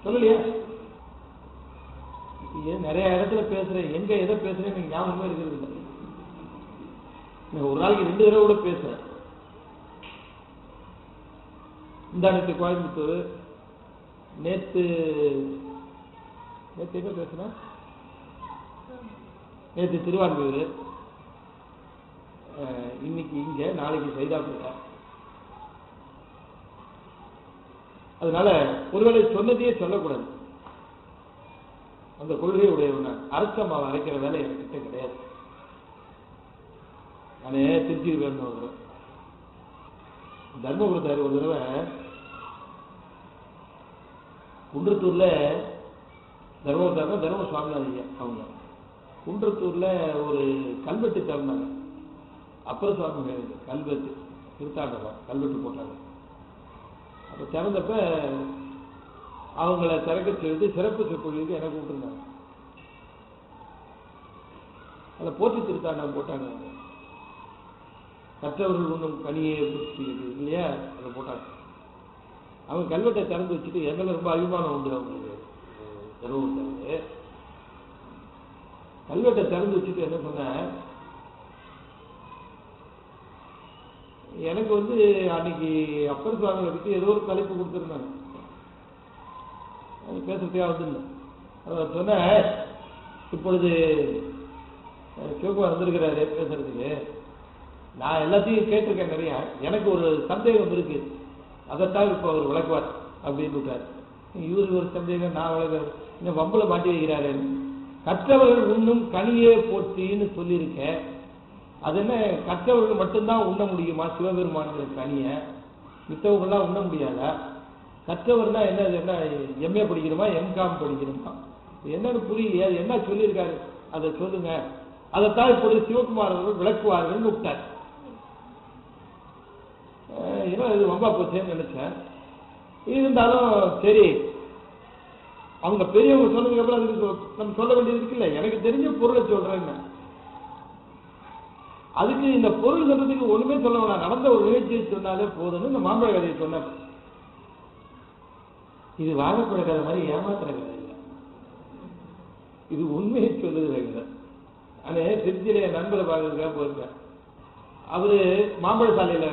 சொல்லலையா? நிறைய இடத்துல பேசுறேன், எங்க எதை பேசுறேன் எனக்கு ஞாபகமே இருக்கிறது இல்லை. ஒரு நாளைக்கு 2 தடவை கூட பேசுறேன். இந்த கோயம்புத்தூர், நேற்று எங்க பேசுறேன், நேற்று திருவான்மையூர், இன்னைக்கு இங்க, நாளைக்கு சைதாப்பேட்டை. அதனால ஒருவேளை சொன்னதையே சொல்லக்கூடாது. அந்த கொள்கை உடையவன அரைச்ச மாவு அரைக்கிற வேலை என்கிட்ட கிடையாது. நானே திருச்சி வேணும். ஒரு தர்மபுரத்தார் ஒரு தடவை குன்றத்தூர்ல தர்மபுரத்தாங்க தர்ம சுவாமிநாதையா அவங்க குன்றத்தூர்ல ஒரு கல்வெட்டு திறந்தாங்க. அப்பர் சுவாமி கல்வெட்டு திருத்தாண்டகம் கல்வெட்டு போட்டாங்க. அப்ப திறந்தப்ப அவங்கள திறக்க சொல்லிட்டு சிறப்பு சொற்பொழிவுக்கு எனக்கு கூப்பிட்டுருந்தாங்க. அதில் போற்றி திருத்தாண்டம் போட்டாங்க. கற்றவர்கள் ஒன்றும் கனியே இல்லையா அதை போட்டாங்க. அவங்க கல்வெட்டை திறந்து வச்சுட்டு எங்களை ரொம்ப அபிமானம் உண்டு அவங்களுக்கு. தருவ கல்வெட்டை திறந்து வச்சுட்டு என்ன சொன்ன, எனக்கு அன்னைக்கு அப்பர் சுவாமிகளை பற்றி ஏதோ ஒரு தலைப்பு கொடுத்துருந்தாங்க. அது பேசுறதுக்காக வந்துருந்தேன். சொன்ன இப்பொழுது சிவகுமார் வந்திருக்கிறாரு பேசுறதுக்கு. நான் எல்லாத்தையும் கேட்டிருக்கேன் நிறைய. எனக்கு ஒரு சந்தேகம் இருக்கு, அதைத்தான் இப்போ அவர் விளக்குவார் அப்படின்னு விட்டார். இவருக்கு ஒரு சந்தேகம், நான் விளக்க இந்த வம்புல மாட்டி வைக்கிறாரு. கற்றவர்கள் உண்ணும் கனியே போற்றின்னு சொல்லியிருக்கேன். அது என்ன கற்றவர்கள் மட்டும்தான் உண்ண முடியுமா சிவபெருமானுங்கிற கனியை? மித்தவங்களாம் உண்ண முடியாதா? கற்றவர்னா என்ன என்ன எம்ஏ படிக்கணுமா எம்காம் படிக்கணுமா? என்னன்னு புரியலையா? என்ன சொல்லியிருக்காரு அதை சொல்லுங்க. அதைத்தான் இப்பொழுது சிவகுமார் அவர்கள் விளக்குவார்கள் விட்டார். ஏன்னா இது ரொம்ப போச்சேன்னு நினைச்சேன். இருந்தாலும் சரி, அவங்க பெரியவங்க சொன்னதுக்கு அப்புறம் அதுக்கு நம்ம சொல்ல வேண்டியது இருக்குல்ல. எனக்கு தெரிஞ்ச பொருளை சொல்றேன்னு. அதுக்கு இந்த பொருள் சொல்றதுக்கு ஒண்ணுமே சொல்ல வேணாம், நடந்த ஒரு நிகழ்ச்சியை சொன்னாலே போதும்னு இந்த மாம்பழ கதையை சொன்ன. இது வாழப்பட கதை மாதிரி ஏமாத்துற கதை இல்லை, இது உண்மையை சொல்லுகிற கதை. ஆனா திருச்சியில என் நண்பரை பார்க்கறதுக்காக போயிருக்கேன். அவரு மாம்பழ சாலையில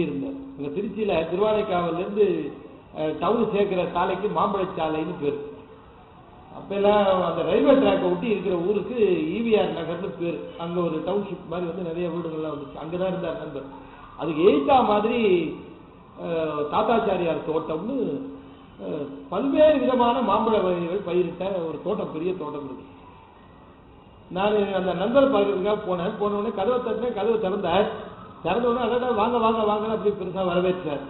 இருந்தார். இங்க திருச்சியில திருவானைக்காவல்ல இருந்து டவுன் சேர்க்கிற சாலைக்கு மாம்பழச்சாலைன்னு பேர். அப்பெல்லாம் அந்த ரயில்வே ட்ராக்கை ஒட்டி இருக்கிற ஊருக்கு ஈவிஆர் நகர்னு பேர். அங்க ஒரு டவுன்ஷிப் மாதிரி நிறைய வீடுகள்லாம் வந்துச்சு. அங்கதான் இருந்தார் நண்பர். அதுக்கு எய்த்தா மாதிரி தாத்தாச்சாரியார் தோட்டம்னு பல்வேறு விதமான மாம்பழ வகைகள் பயிரிட்ட ஒரு தோட்டம், பெரிய தோட்டம் இருக்கு. நான் அந்த நண்பரை பார்க்கறதுக்காக போனேன். போன உடனே கதவை தட்டினேன். கதவை திறந்தார். திறந்த உடனே அதான் வாங்க வாங்க வாங்க அப்படி பெருசா வரவேற்றார்.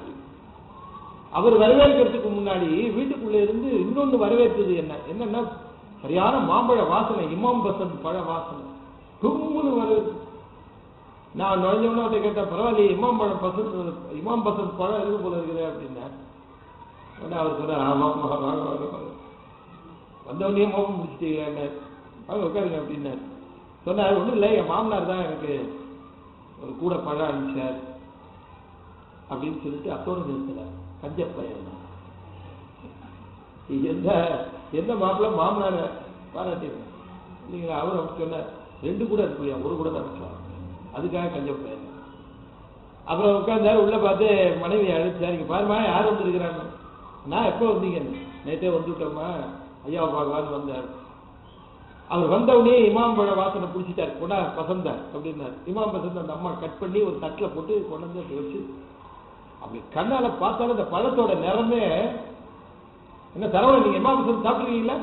அவர் வரவேற்கிறதுக்கு முன்னாடி வீட்டுக்குள்ள இருந்து இன்னொன்னு வரவேற்றது என்னன்னா சரியான மாம்பழ வாசனை, இமாம் பசந்த் பழ வாசனை கும்முன்னு வரவேற்று. நான் நுழைஞ்சவன அவர்கிட்ட கேட்டேன், பரவாயில்லையே இமாம் பசந்த் பழம் இருக்கு போல இருக்குது அப்படின்னா. அவர் சொன்னார், ஆமா வந்தவனையே மோகம் முடிச்சுட்டீங்க, அவங்க உட்காருங்க அப்படின்னாரு. சொன்னார், ஒன்றும் இல்லை, என் மாமனார் தான் எனக்கு ஒரு கூட பழம் அனுப்பிச்சார் அப்படின்னு சொல்லிட்டு அத்தோடு நிறுத்தினார். கஞ்சப்பையன் எந்த மாப்பிள்ள மாமனார பாராட்டிருக்கேன் இல்லைங்களா? அவர் அப்படி சொன்னார், 2 கூட இருக்குல்லையா, ஒரு கூட தான் அனுப்பிச்சார், அதுக்காக கஞ்சப்பையன். அப்புறம் உட்கார்ந்தார். உள்ள பார்த்து மனைவி அழைச்சார், இங்க பாருமா யார் வந்துருக்கிறாங்க. நான் எப்போ வந்தீங்க? நேற்றே வந்துவிட்டோம்மா, ஐயாவை பார்க்கலான்னு வந்தார். அவர் வந்தவுடனே இமாம் பழ வாசனை பிடிச்சிட்டார். கொண்டா பசந்தார் அப்படின்னார். இமாம் பசந்த் அந்த அம்மா கட் பண்ணி ஒரு தட்டில் போட்டு கொண்டு வந்து வச்சு அப்படி கண்ணால பார்த்தாலும் அந்த பழத்தோட நிறமே என்ன. தரவணை நீங்க இமாம் பசந்த் சாப்பிடுவீங்களா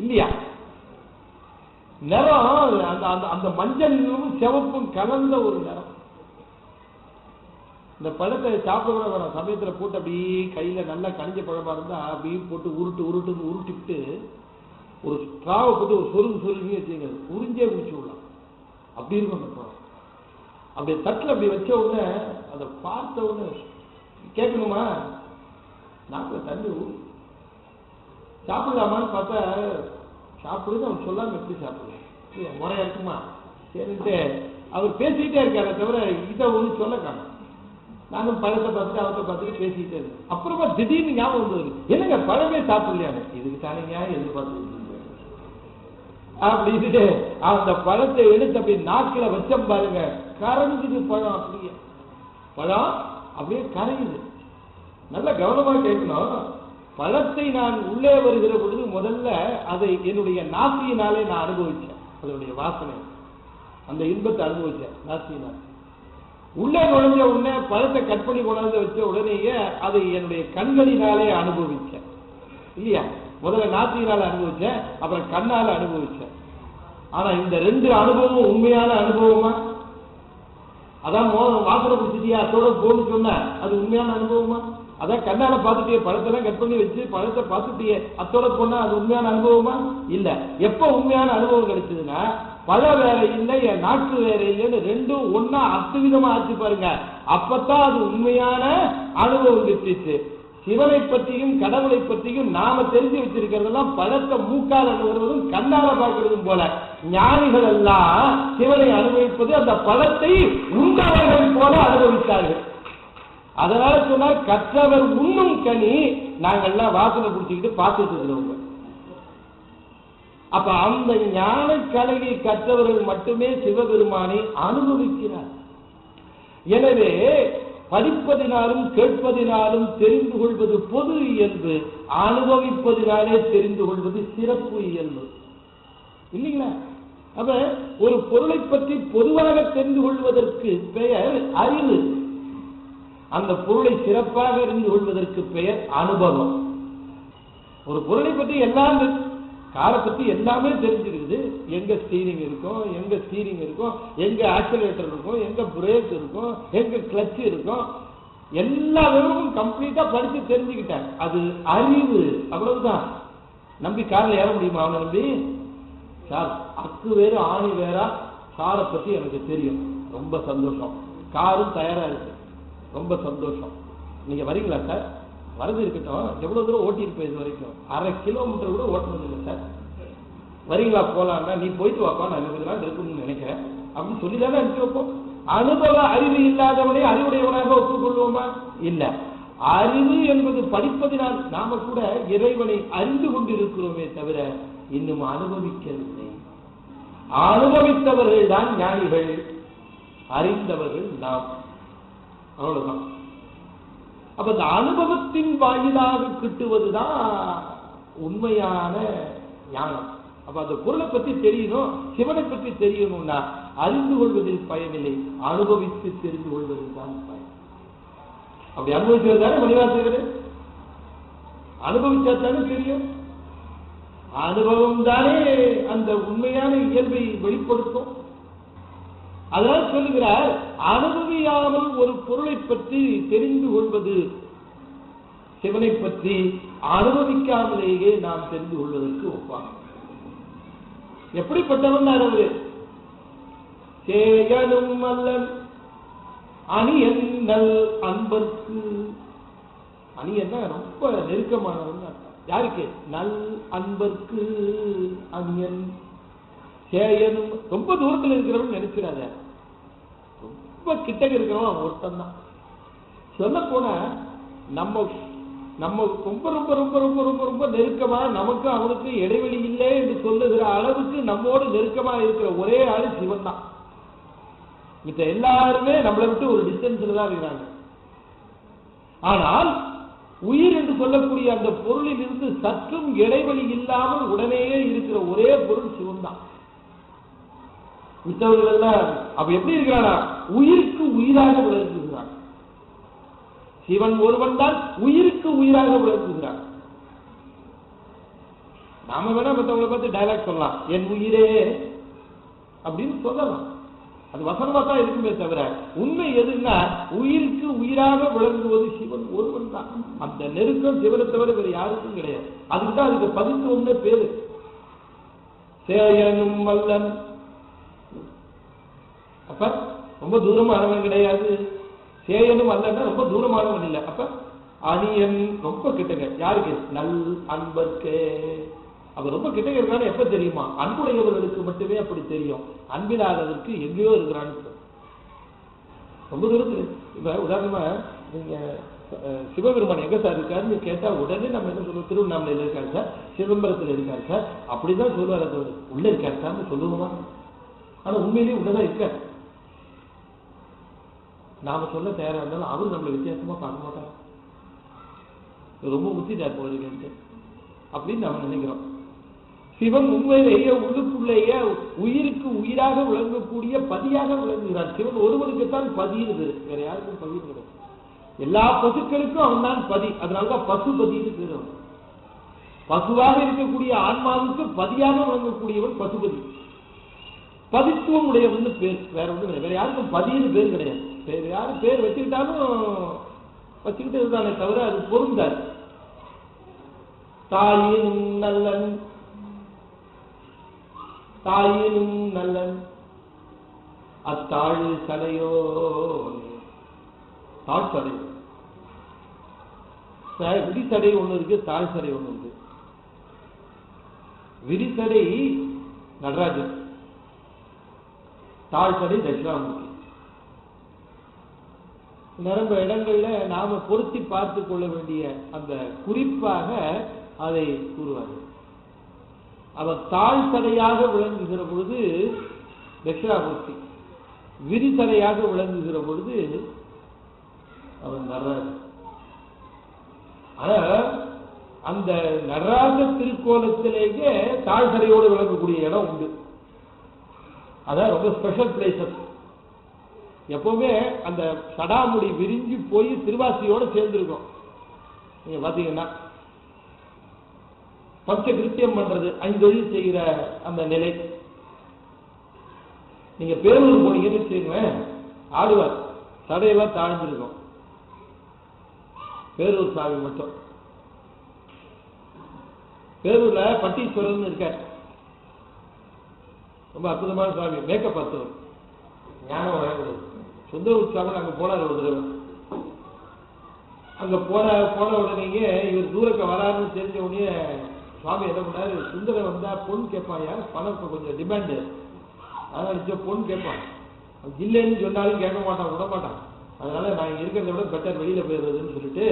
இல்லையா? நிறம் அந்த அந்த மஞ்சளும் சிவப்பும் கலந்த ஒரு நிறம். இந்த பழத்தை சாப்பிட கூட வேணும். சமயத்துல போட்டு அப்படியே கையில நல்லா கனிஞ்ச பழமா இருந்தா அப்படியே போட்டு உருட்டிவிட்டு ஒரு ஸ்ட்ராவை போட்டு ஒரு சொருங்கி வச்சுங்க, உறிஞ்சே குடிச்சு விடலாம். அப்படி இருக்கும் அந்த பழம். அப்படி தட்டில் அப்படி வச்ச உடனே அதை பார்த்த உடனே கேட்கணுமா, நாக்கில் தண்ணி சாப்பிடலாமான்னு பார்த்தா சாப்பிடுறது அவர் சொல்லாம எப்படி சாப்பிடுவோம், முறையா இருக்குமா சரின்ட்டு அவர் பேசிக்கிட்டே இருக்காரு தவிர இதை ஒன்றும் சொல்ல காணும். நானும் பழத்தை பார்த்துட்டு அவத்தை பார்த்துட்டு பேசிக்கிட்டே இருக்கேன். அப்புறமா திடீர்னு ஞாபகம் வந்தது, என்னங்க பழமே சாப்பிடலையானு. இதுக்கு தானேங்க எதிர்பார்த்து அப்படின்னு அந்த பழத்தை எடுத்து அப்படி நாக்கில் வச்சம் பாருங்க, கரைஞ்சுது பழம். அப்படியே பழம் அப்படியே கரையுது. நல்ல கவனமா கேட்கணும். பழத்தை நான் உள்ளே வருகிற பொழுது முதல்ல அதை என்னுடைய நாசியினாலே நான் அனுபவிச்சேன். அதனுடைய வாசனை, அந்த இன்பத்தை அனுபவிச்சேன் நாசியினால். உள்ளே நுழைஞ்ச உடனே பழத்தை கட் பண்ணி கொண்டாந்து வச்ச உடனேயே அதை என்னுடைய கண்களினாலே அனுபவிச்சேன் இல்லையா? முதல்ல நாசியினால அனுபவிச்சேன், அப்புறம் கண்ணால அனுபவிச்சேன். ஆனா இந்த 2 அனுபவமும் உண்மையான அனுபவமா? அதான் வாசனை பிடிச்சிட்டியா அதோட போன்னு சொன்ன, அது உண்மையான அனுபவமா? அதான் கண்ணால பார்த்துட்டிய பழத்தெல்லாம் கட் பண்ணி வச்சு பழத்தை பார்த்துட்டிய அத்தோட போனா அது உண்மையான அனுபவமா இல்ல. எப்ப உண்மையான அனுபவம் கிடைச்சதுன்னா பழ வேற இல்லை என் நாட்டு வேற இல்லைன்னு ரெண்டும் ஒன்னா அத்துவிதமா ஆச்சு பாருங்க. அப்பதான் அது உண்மையான அனுபவம் கிடைச்சிச்சு. சிவனை பற்றியும் கடவுளை பற்றியும் நாம தெரிஞ்சு வச்சிருக்கிறதெல்லாம் பழத்தை மூக்கால் அனுபவதும் கண்ணால பார்க்கிறதும் போல ஞானிகள் எல்லாம் சிவனை அனுபவிப்பது அந்த பழத்தை உண்டவர்கள் போல அனுபவித்தார்கள். அதனால சொன்னால் கற்றவர் உண்ணும் கனி நாங்கள்லாம் வாசனை பிடிச்சிக்கிட்டு பார்த்துட்டு இருக்கிறவங்க. அப்ப அந்த ஞான கலையை கற்றவர்கள் மட்டுமே சிவபெருமானை அனுபவிக்கிறார். எனவே படிப்பதினாலும் கேட்பதினாலும் தெரிந்து கொள்வது பொது இயல்பு, அனுபவிப்பதினாலே தெரிந்து கொள்வது சிறப்பு இயல்பு இல்லைங்களா? அப்ப ஒரு பொருளை பற்றி பொதுவாக தெரிந்து கொள்வதற்கு பெயர் அறிவு, அந்த பொருளை சிறப்பாக அறிந்து கொள்வதற்கு பெயர் அனுபவம். ஒரு பொருளை பற்றி எல்லாம் காரை பற்றி எல்லாமே தெரிஞ்சிருக்குது. எங்க ஸ்டீரிங் இருக்கும், எங்க ஸ்டீரிங் இருக்கும், எங்க ஆக்சிலேட்டர் இருக்கும், எங்க பிரேக் இருக்கும், எங்க கிளட்ச் இருக்கும், எல்லா விவரமும் கம்ப்ளீட்டா படிச்சு தெரிஞ்சுக்கிட்டேன். அது அறிவு, அவ்வளவுதான். நம்பி கார்ல ஏற முடியுமா? அவனை நம்பி சார் அக்கு வேறு ஆணி வேறா, காரை பத்தி எனக்கு தெரியும், ரொம்ப சந்தோஷம். காரும் தயாரா இருக்கு, ரொம்ப சந்தோஷம். நீங்க வரீங்களா சார்? வரது இருக்கட்டும். எவ்வளவு தூரம் ஓட்டியிருப்பேன் இது வரைக்கும்? 1/2 கிலோமீட்டர் கூட ஓட்டினது இல்லை சார். வரீங்களா போலான்னா? நீ போயிட்டு வாப்பா, நான் கொஞ்ச நாள் இருக்குன்னு நினைக்கிறேன் அப்படின்னு சொல்லிதானே அனுப்பி வைப்போம். அனுபவ அறிவு இல்லாதவனே அறிவுடையவனாக ஒப்புக்கொள்வோமா? இல்ல. அறிவு என்பது படிப்பதினால் நாம கூட இறைவனை அறிந்து கொண்டிருக்கிறோமே தவிர இன்னும் அனுபவிக்கவில்லை. அனுபவித்தவர்கள் தான் ஞானிகள், அறிந்தவர்கள் நாம், அவ்வளவுதான். அப்ப அந்த அனுபவத்தின் வாயிலாக கிட்டுவதுதான் உண்மையான ஞானம். அப்ப அந்த பொருளை பற்றி தெரியணும், சிவனை பற்றி தெரியணும்னா அறிந்து கொள்வதில் பயனில்லை, அனுபவித்து தெரிந்து கொள்வதில் தான் பயன். அப்படி அனுபவிச்சது தானே மணிவாசகர், அனுபவிச்சா தானே தெரியும். அனுபவம் தானே அந்த உண்மையான இயல்பை வெளிப்படுத்தும். அதனால் சொல்லுகிறார், அனுபவியாமல் ஒரு பொருளை பற்றி தெரிந்து கொள்வது சிவனை பற்றி அனுபவிக்காமலேயே நாம் தெரிந்து கொள்வதற்கு ஒப்பாகும். எப்படிப்பட்டவன் அவரு? சேயனும் அல்லன் அணியன் நல் அன்பர்க்கு. அணியன்னா ரொம்ப நெருக்கமானவன். யாருக்கு? நல் அன்பர்க்கு அணியன். சேயனும் ரொம்ப தூரத்தில் இருக்கிறவன் நினைக்கிறாத, ரொம்ப கிட்ட இருக்கிறவன் ஒருத்தன் தான். சொல்ல போன நம்ம நம்ம ரொம்ப ரொம்ப ரொம்ப ரொம்ப ரொம்ப ரொம்ப நெருக்கமா, நமக்கு அவனுக்கு இடைவெளி இல்லை என்று சொல்லுகிற அளவுக்கு நம்மோடு நெருக்கமா இருக்கிற ஒரே ஆளு சிவன் தான். மித்த எல்லாருமே நம்மளை விட்டு ஒரு டிஸ்டன்ஸ்ல தான் இருக்கிறாங்க. ஆனால் உயிர் என்று சொல்லக்கூடிய அந்த பொருளில் இருந்து சற்றும் இடைவெளி இல்லாமல் உடனேயே இருக்கிற ஒரே பொருள் சிவன் தான். மித்தவர்கள் எல்லாம் அப்ப எப்படி இருக்கிறானா? உயிருக்கு உயிராக விளங்குகிறான். சிவன் ஒருவன் தான் உயிருக்கு உயிராக விளங்குகிறான். நாம வேணா மற்றவங்களை பார்த்து டைலாக் சொல்லலாம், என் உயிரே அப்படின்னு சொல்லலாம், அது வசனமா தான் இருக்குமே தவிர உண்மை எதுன்னா உயிருக்கு உயிராக விளங்குவது சிவன் ஒருவன் தான். அந்த நெருக்கம் சிவனை தவிர வேறு யாருக்கும் கிடையாது. அதுக்குதான் அதுக்கு பதித்து ஒண்ணு பேரு. சேயனும் வல்லன். அப்ப ரொம்ப தூரமானவன் கிடையாது. சேயனும் அல்லன்னா ரொம்ப தூரமானவன் இல்லை. அப்ப அணியன் ரொம்ப கிட்டங்க. யாருக்கு? நல் அன்பர்க்கே. அவர் ரொம்ப கிட்ட இருக்கான்னு எப்ப தெரியுமா? அன்புடையவர்களுக்கு மட்டுமே அப்படி தெரியும். அன்பில்லாதவருக்கு எங்கேயோ இருக்கிறான்னு. ரொம்ப தூரத்தில். இப்ப உதாரணமா நீங்க சிவபெருமான் எங்க சார் இருக்காருன்னு கேட்டா உடனே நம்ம என்ன சொல்லுவோம்? திருவண்ணாமலையில இருக்காரு சார், சிதம்பரத்தில் இருக்காரு சார், அப்படிதான் சொல்லுவார். அது உள்ள இருக்காரு சார்னு சொல்லுவோமா? ஆனா உண்மையிலேயே உள்ளதான் இருக்காரு. நாம சொல்ல தயாரா இருந்தாலும் அவரு நம்மளை வித்தியாசமா பார்க்க மாட்டாங்க. ரொம்ப முத்திட்டார் போயிருக்கேன் அப்படின்னு நாம நினைக்கிறோம். சிவன் உண்மையிலேயே உள்ளுக்குள்ளேயே உயிருக்கு உயிராக விளங்கக்கூடிய பதியாக விளங்குகிறார். சிவன் ஒருவனுக்குத்தான் பதியுது, வேற யாருக்கும் பதிவு கிடையாது. எல்லா பசுக்களுக்கும் அவன் தான் பதி. அதனாலதான் பசுபதினு பேர். பசுவாக இருக்கக்கூடிய ஆன்மாவுக்கு பதியாக விளங்கக்கூடியவன் பசுபதி. பதித்துவம் உடையவன் பேர், வேற ஒன்றும் கிடையாது. வேற யாருக்கும் பதினு பேர் கிடையாது. வேற யாரும் பேர் வச்சுக்கிட்டாலும் வச்சுக்கிட்டு இருந்தானே தவிர அது பொருந்தாது. தாயினும் நல்லன் தாயினும் நல்லன் அத்தாழ் சடையோ தாழ் சடை, விரிசடை ஒண்ணு இருக்கு, தாழ் சடை ஒண்ணு இருக்கு. விரிசடை நடராஜன், தாழ் சடை தட்சிணாமூர்த்தி. நிரம்ப இடங்கள்ல நாம பொருத்தி பார்த்து கொள்ள வேண்டிய அந்த குறிப்பாக அதை கூறுவார்கள். அவர் தாழ் சடையாக விளங்குகிற பொழுது தட்சிணாமூர்த்தி, விரிசடையாக விளங்குகிற பொழுது அவர் நடராஜன். ஆனா அந்த நடராஜ திருக்கோலத்திலேயே தாழ் சடையோடு விளங்கக்கூடிய இடம் உண்டு. அதான் ரொம்ப ஸ்பெஷல் பிளேசஸ். எப்பவுமே அந்த சடாமுடி விரிஞ்சு போய் திருவாசியோட சேர்ந்துருக்கும். நீங்க பாத்தீங்கன்னா பஞ்ச கிருத்தியம் பண்றது, 5 தொழில் செய்கிற அந்த நிலை. நீங்க பேரூர் போனீங்கன்னு வச்சுக்கோங்க, ஆடுவார் சடையெல்லாம் தாழ்ந்திருக்கும். பேரூர் சாமி மட்டும். பேரூர்ல பட்டீஸ்வரன் இருக்க, ரொம்ப அற்புதமான சாமி, மேக்கப் பார்த்தவர், ஞானம் வழங்குறது. சுந்தர உற்சாகம் அங்க போனார் ஒரு தடவை. அங்க போன உடனேயே இவர் தூரக்க வராருன்னு தெரிஞ்ச உடனே சுவாமி என்ன பண்ணாரு, சுந்தர வந்தா பொண்ணு கேட்பாயா, பணம் கொஞ்சம் டிமாண்டு, அதனால பொண்ணு கேட்பான். இல்லைன்னு சொன்னாலும் கேட்க மாட்டான், விட மாட்டான். அதனால நான் இருக்கிறத விட பெட்டர் வெளியில போயிடுறதுன்னு சொல்லிட்டு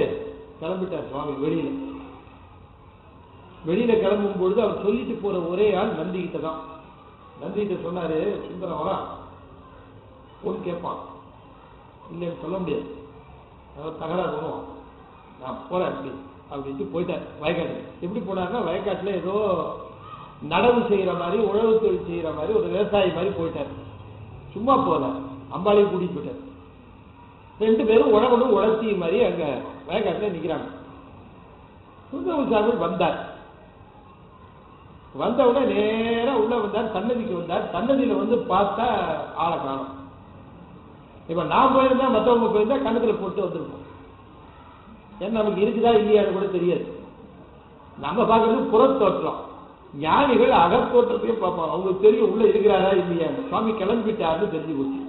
கிளம்பிட்டார் சுவாமி. வெளியில கிளம்பும் பொழுது அவர் சொல்லிட்டு போற ஒரே ஆள் நந்திகிட்ட தான். நந்திகிட்ட சொன்னாரு, சுந்தரம் வரா, பொண்ணு கேட்பான், இல்லைன்னு சொல்ல முடியாது, தகராறு பண்ணுவான், நான் போறேன் அப்படின்ட்டு போயிட்டார் வயக்காடு. எப்படி போனார்னா, வயக்காட்டுல ஏதோ நடவு செய்யற மாதிரி, உழவு தொழில் செய்யற மாதிரி, ஒரு விவசாயி மாதிரி போயிட்டார். சும்மா போல, அம்பாளையும் கூட்டிட்டு போயிட்டார். 2 பேரும் உழவனும் உழச்சி மாதிரி அங்க வயக்காட்டுல நிக்கிறாங்க. சுந்தரசாமி வந்தார். வந்த உடனே நேரா உள்ள வந்தார், சன்னதிக்கு வந்தார். சன்னதியில வந்து பார்த்தா ஆளை காணும். இப்ப நான் போயிருந்தா, மற்றவங்க போயிருந்தா கணக்குல போட்டு வந்திருப்போம். ஏன்னா நமக்கு இருக்குதா இல்லையான்னு கூட தெரியாது. நம்ம பார்க்கறது புறத்தோற்றம். ஞானிகள் அகத்தோற்றத்தையே பார்ப்பாங்க, அவங்களுக்கு தெரியும் உள்ள இருக்கிறாரா இல்லையா. சுவாமி கிளம்பிட்டாருன்னு தெரிஞ்சு போச்சு.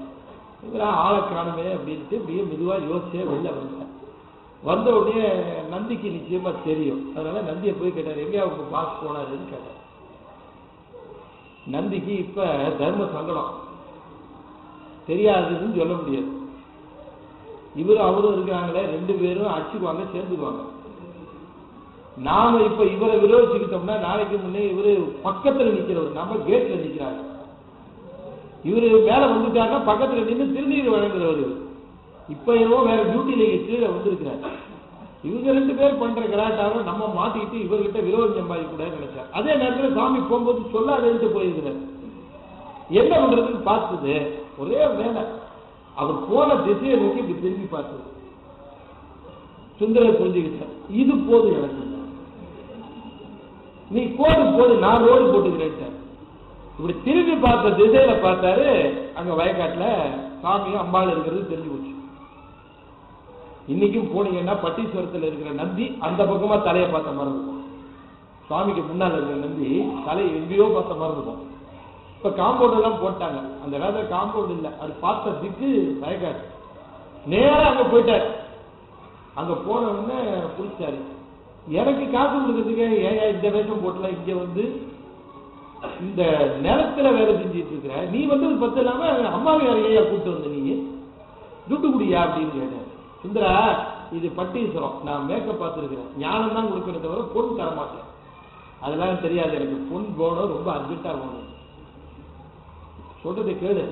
ஆளை காணுமே அப்படின்ட்டு அப்படியே மெதுவா யோசிச்சே வெளில வந்தார். வந்த உடனே நந்திக்கு நிச்சயமா தெரியும். அதனால நந்தியை போய் கேட்டார், எங்க அவங்க பாஸ் போனாருன்னு கேட்டார். நந்திக்கு இப்ப தர்ம சங்கடம், தெரியாதுன்னு சொல்ல முடியாது. இவரும் அவரும் இருக்கிறாங்களே, 2 பேரும் அடிச்சுக்குவாங்க, சேர்ந்துக்குவாங்க. நாம இப்ப இவரை விரோதிச்சுக்கிட்டோம்னா, நாளைக்கு முன்னே இவரு பக்கத்துல நிக்கிறவர், நம்ம கேட்ல நிக்கிறாங்க. இவரு மேல வந்துட்டாருன்னா பக்கத்துல நின்று திருநீர் வழங்குறவர். இப்ப என்னவோ வேற டியூட்டில கீழே வந்திருக்கிறார். இவங்க 2 பேர் பண்ற கலாட்டாவை நம்ம மாட்டிக்கிட்டு இவர்கிட்ட விரோதம் சம்பாதிக்க கூட நினைச்சார். அதே நேரத்தில் சாமி போகும்போது சொல்லாதேன்ட்டு போயிருக்கிறார். என்ன பண்றதுன்னு பார்த்தது, ஒரே வேலை, அவர் போன திசையை நோக்கி இப்படி திரும்பி பார்த்தது. சுந்தர புரிஞ்சுக்கிட்டார், இது போதும் எனக்கு, நீ போது நான் ரோடு போட்டுக்கிறேன். இப்படி திரும்பி பார்த்த திசையில பார்த்தாரு, அங்க வயக்காட்டுல சாமியும் அம்பாள் இருக்கிறது தெரிஞ்சு போச்சு. இன்னைக்கும் போனீங்கன்னா பட்டீஸ்வரத்தில் இருக்கிற நந்தி அந்த பக்கமா தலையை பார்த்த மாதிரி இருக்கும். சுவாமிக்கு முன்னால் இருக்கிற நந்தி தலையை எங்கேயோ பார்த்த மாதிரி இருக்கும். இப்ப காம்பவுண்ட் எல்லாம் போட்டாங்க, அந்த காலத்துல காம்பவுண்ட் இல்லை, அது பார்த்த திக்கு வயக்காடு. நேரா அங்க போயிட்டார். அங்க போன உடனே புடிச்சாரு, எனக்கு காசு கொடுக்கறதுக்கு ஏன் இந்த வேஷம் போட்டல, இங்க வந்து இந்த நிலத்துல வேலை செஞ்சிட்டு இருக்கிற நீ வந்து 10 இல்லாம அம்மாவை யாரையா கூப்பிட்டு வந்த, நீ துட்டு குடியா அப்படின்னு கேட்டார். சுந்தரா, இது பட்டீஸ்வரம், நான் மேக்கப் பார்த்துருக்கிறேன், ஞானம் தான் கொடுக்கறத தவிர பொன் தரமாட்டேன், அதெல்லாம் தெரியாது எனக்கு, பொன் போனோம், ரொம்ப அர்ஜென்டா போகணும். சொல்றதை கேளு,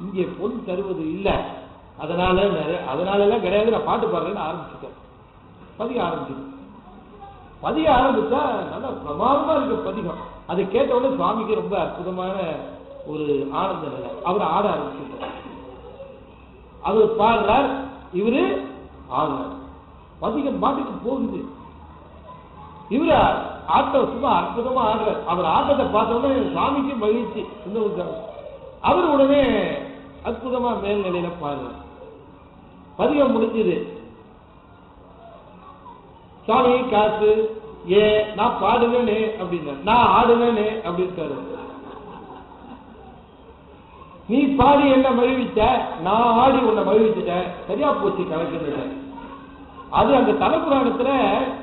இங்கே பொன் தருவது இல்லை, அதனால கிடையாது, நான் பாட்டு பாடுறேன்னு ஆரம்பிச்சுட்டேன். பதிக ஆரம்பிச்சா நல்லா பிரமாதமா இருக்கு பதிகம். அதை கேட்ட உடனே சுவாமிக்கு ரொம்ப அற்புதமான ஒரு ஆனந்த நிலை. அவர் ஆட ஆரம்பிச்சுட்டார். அவர் பாடுறார், இவரு ஆடுறார். பதிகம் பாட்டுக்கு போகுது, இவரு ஆட்டம் சும்மா அற்புதமா ஆடுறார். அவர் ஆட்டத்தை பார்த்த உடனே சுவாமிக்கு மகிழ்ச்சி. அவர் உடனே அற்புதமா மேல்நிலையில பாடுறார். பதிகம் முடிஞ்சது. சுவாமி காசு நான் பாடுவேனே அப்படின்னா, நான் ஆடுவேனே அப்படின்னு. நீ பாடி என்ன மகிழ்விச்ச, நான் ஆடி உன்னை மகிழ்விச்சுட்டேன், சரியா போச்சு கணக்கு. அது அந்த தலபுராணத்துல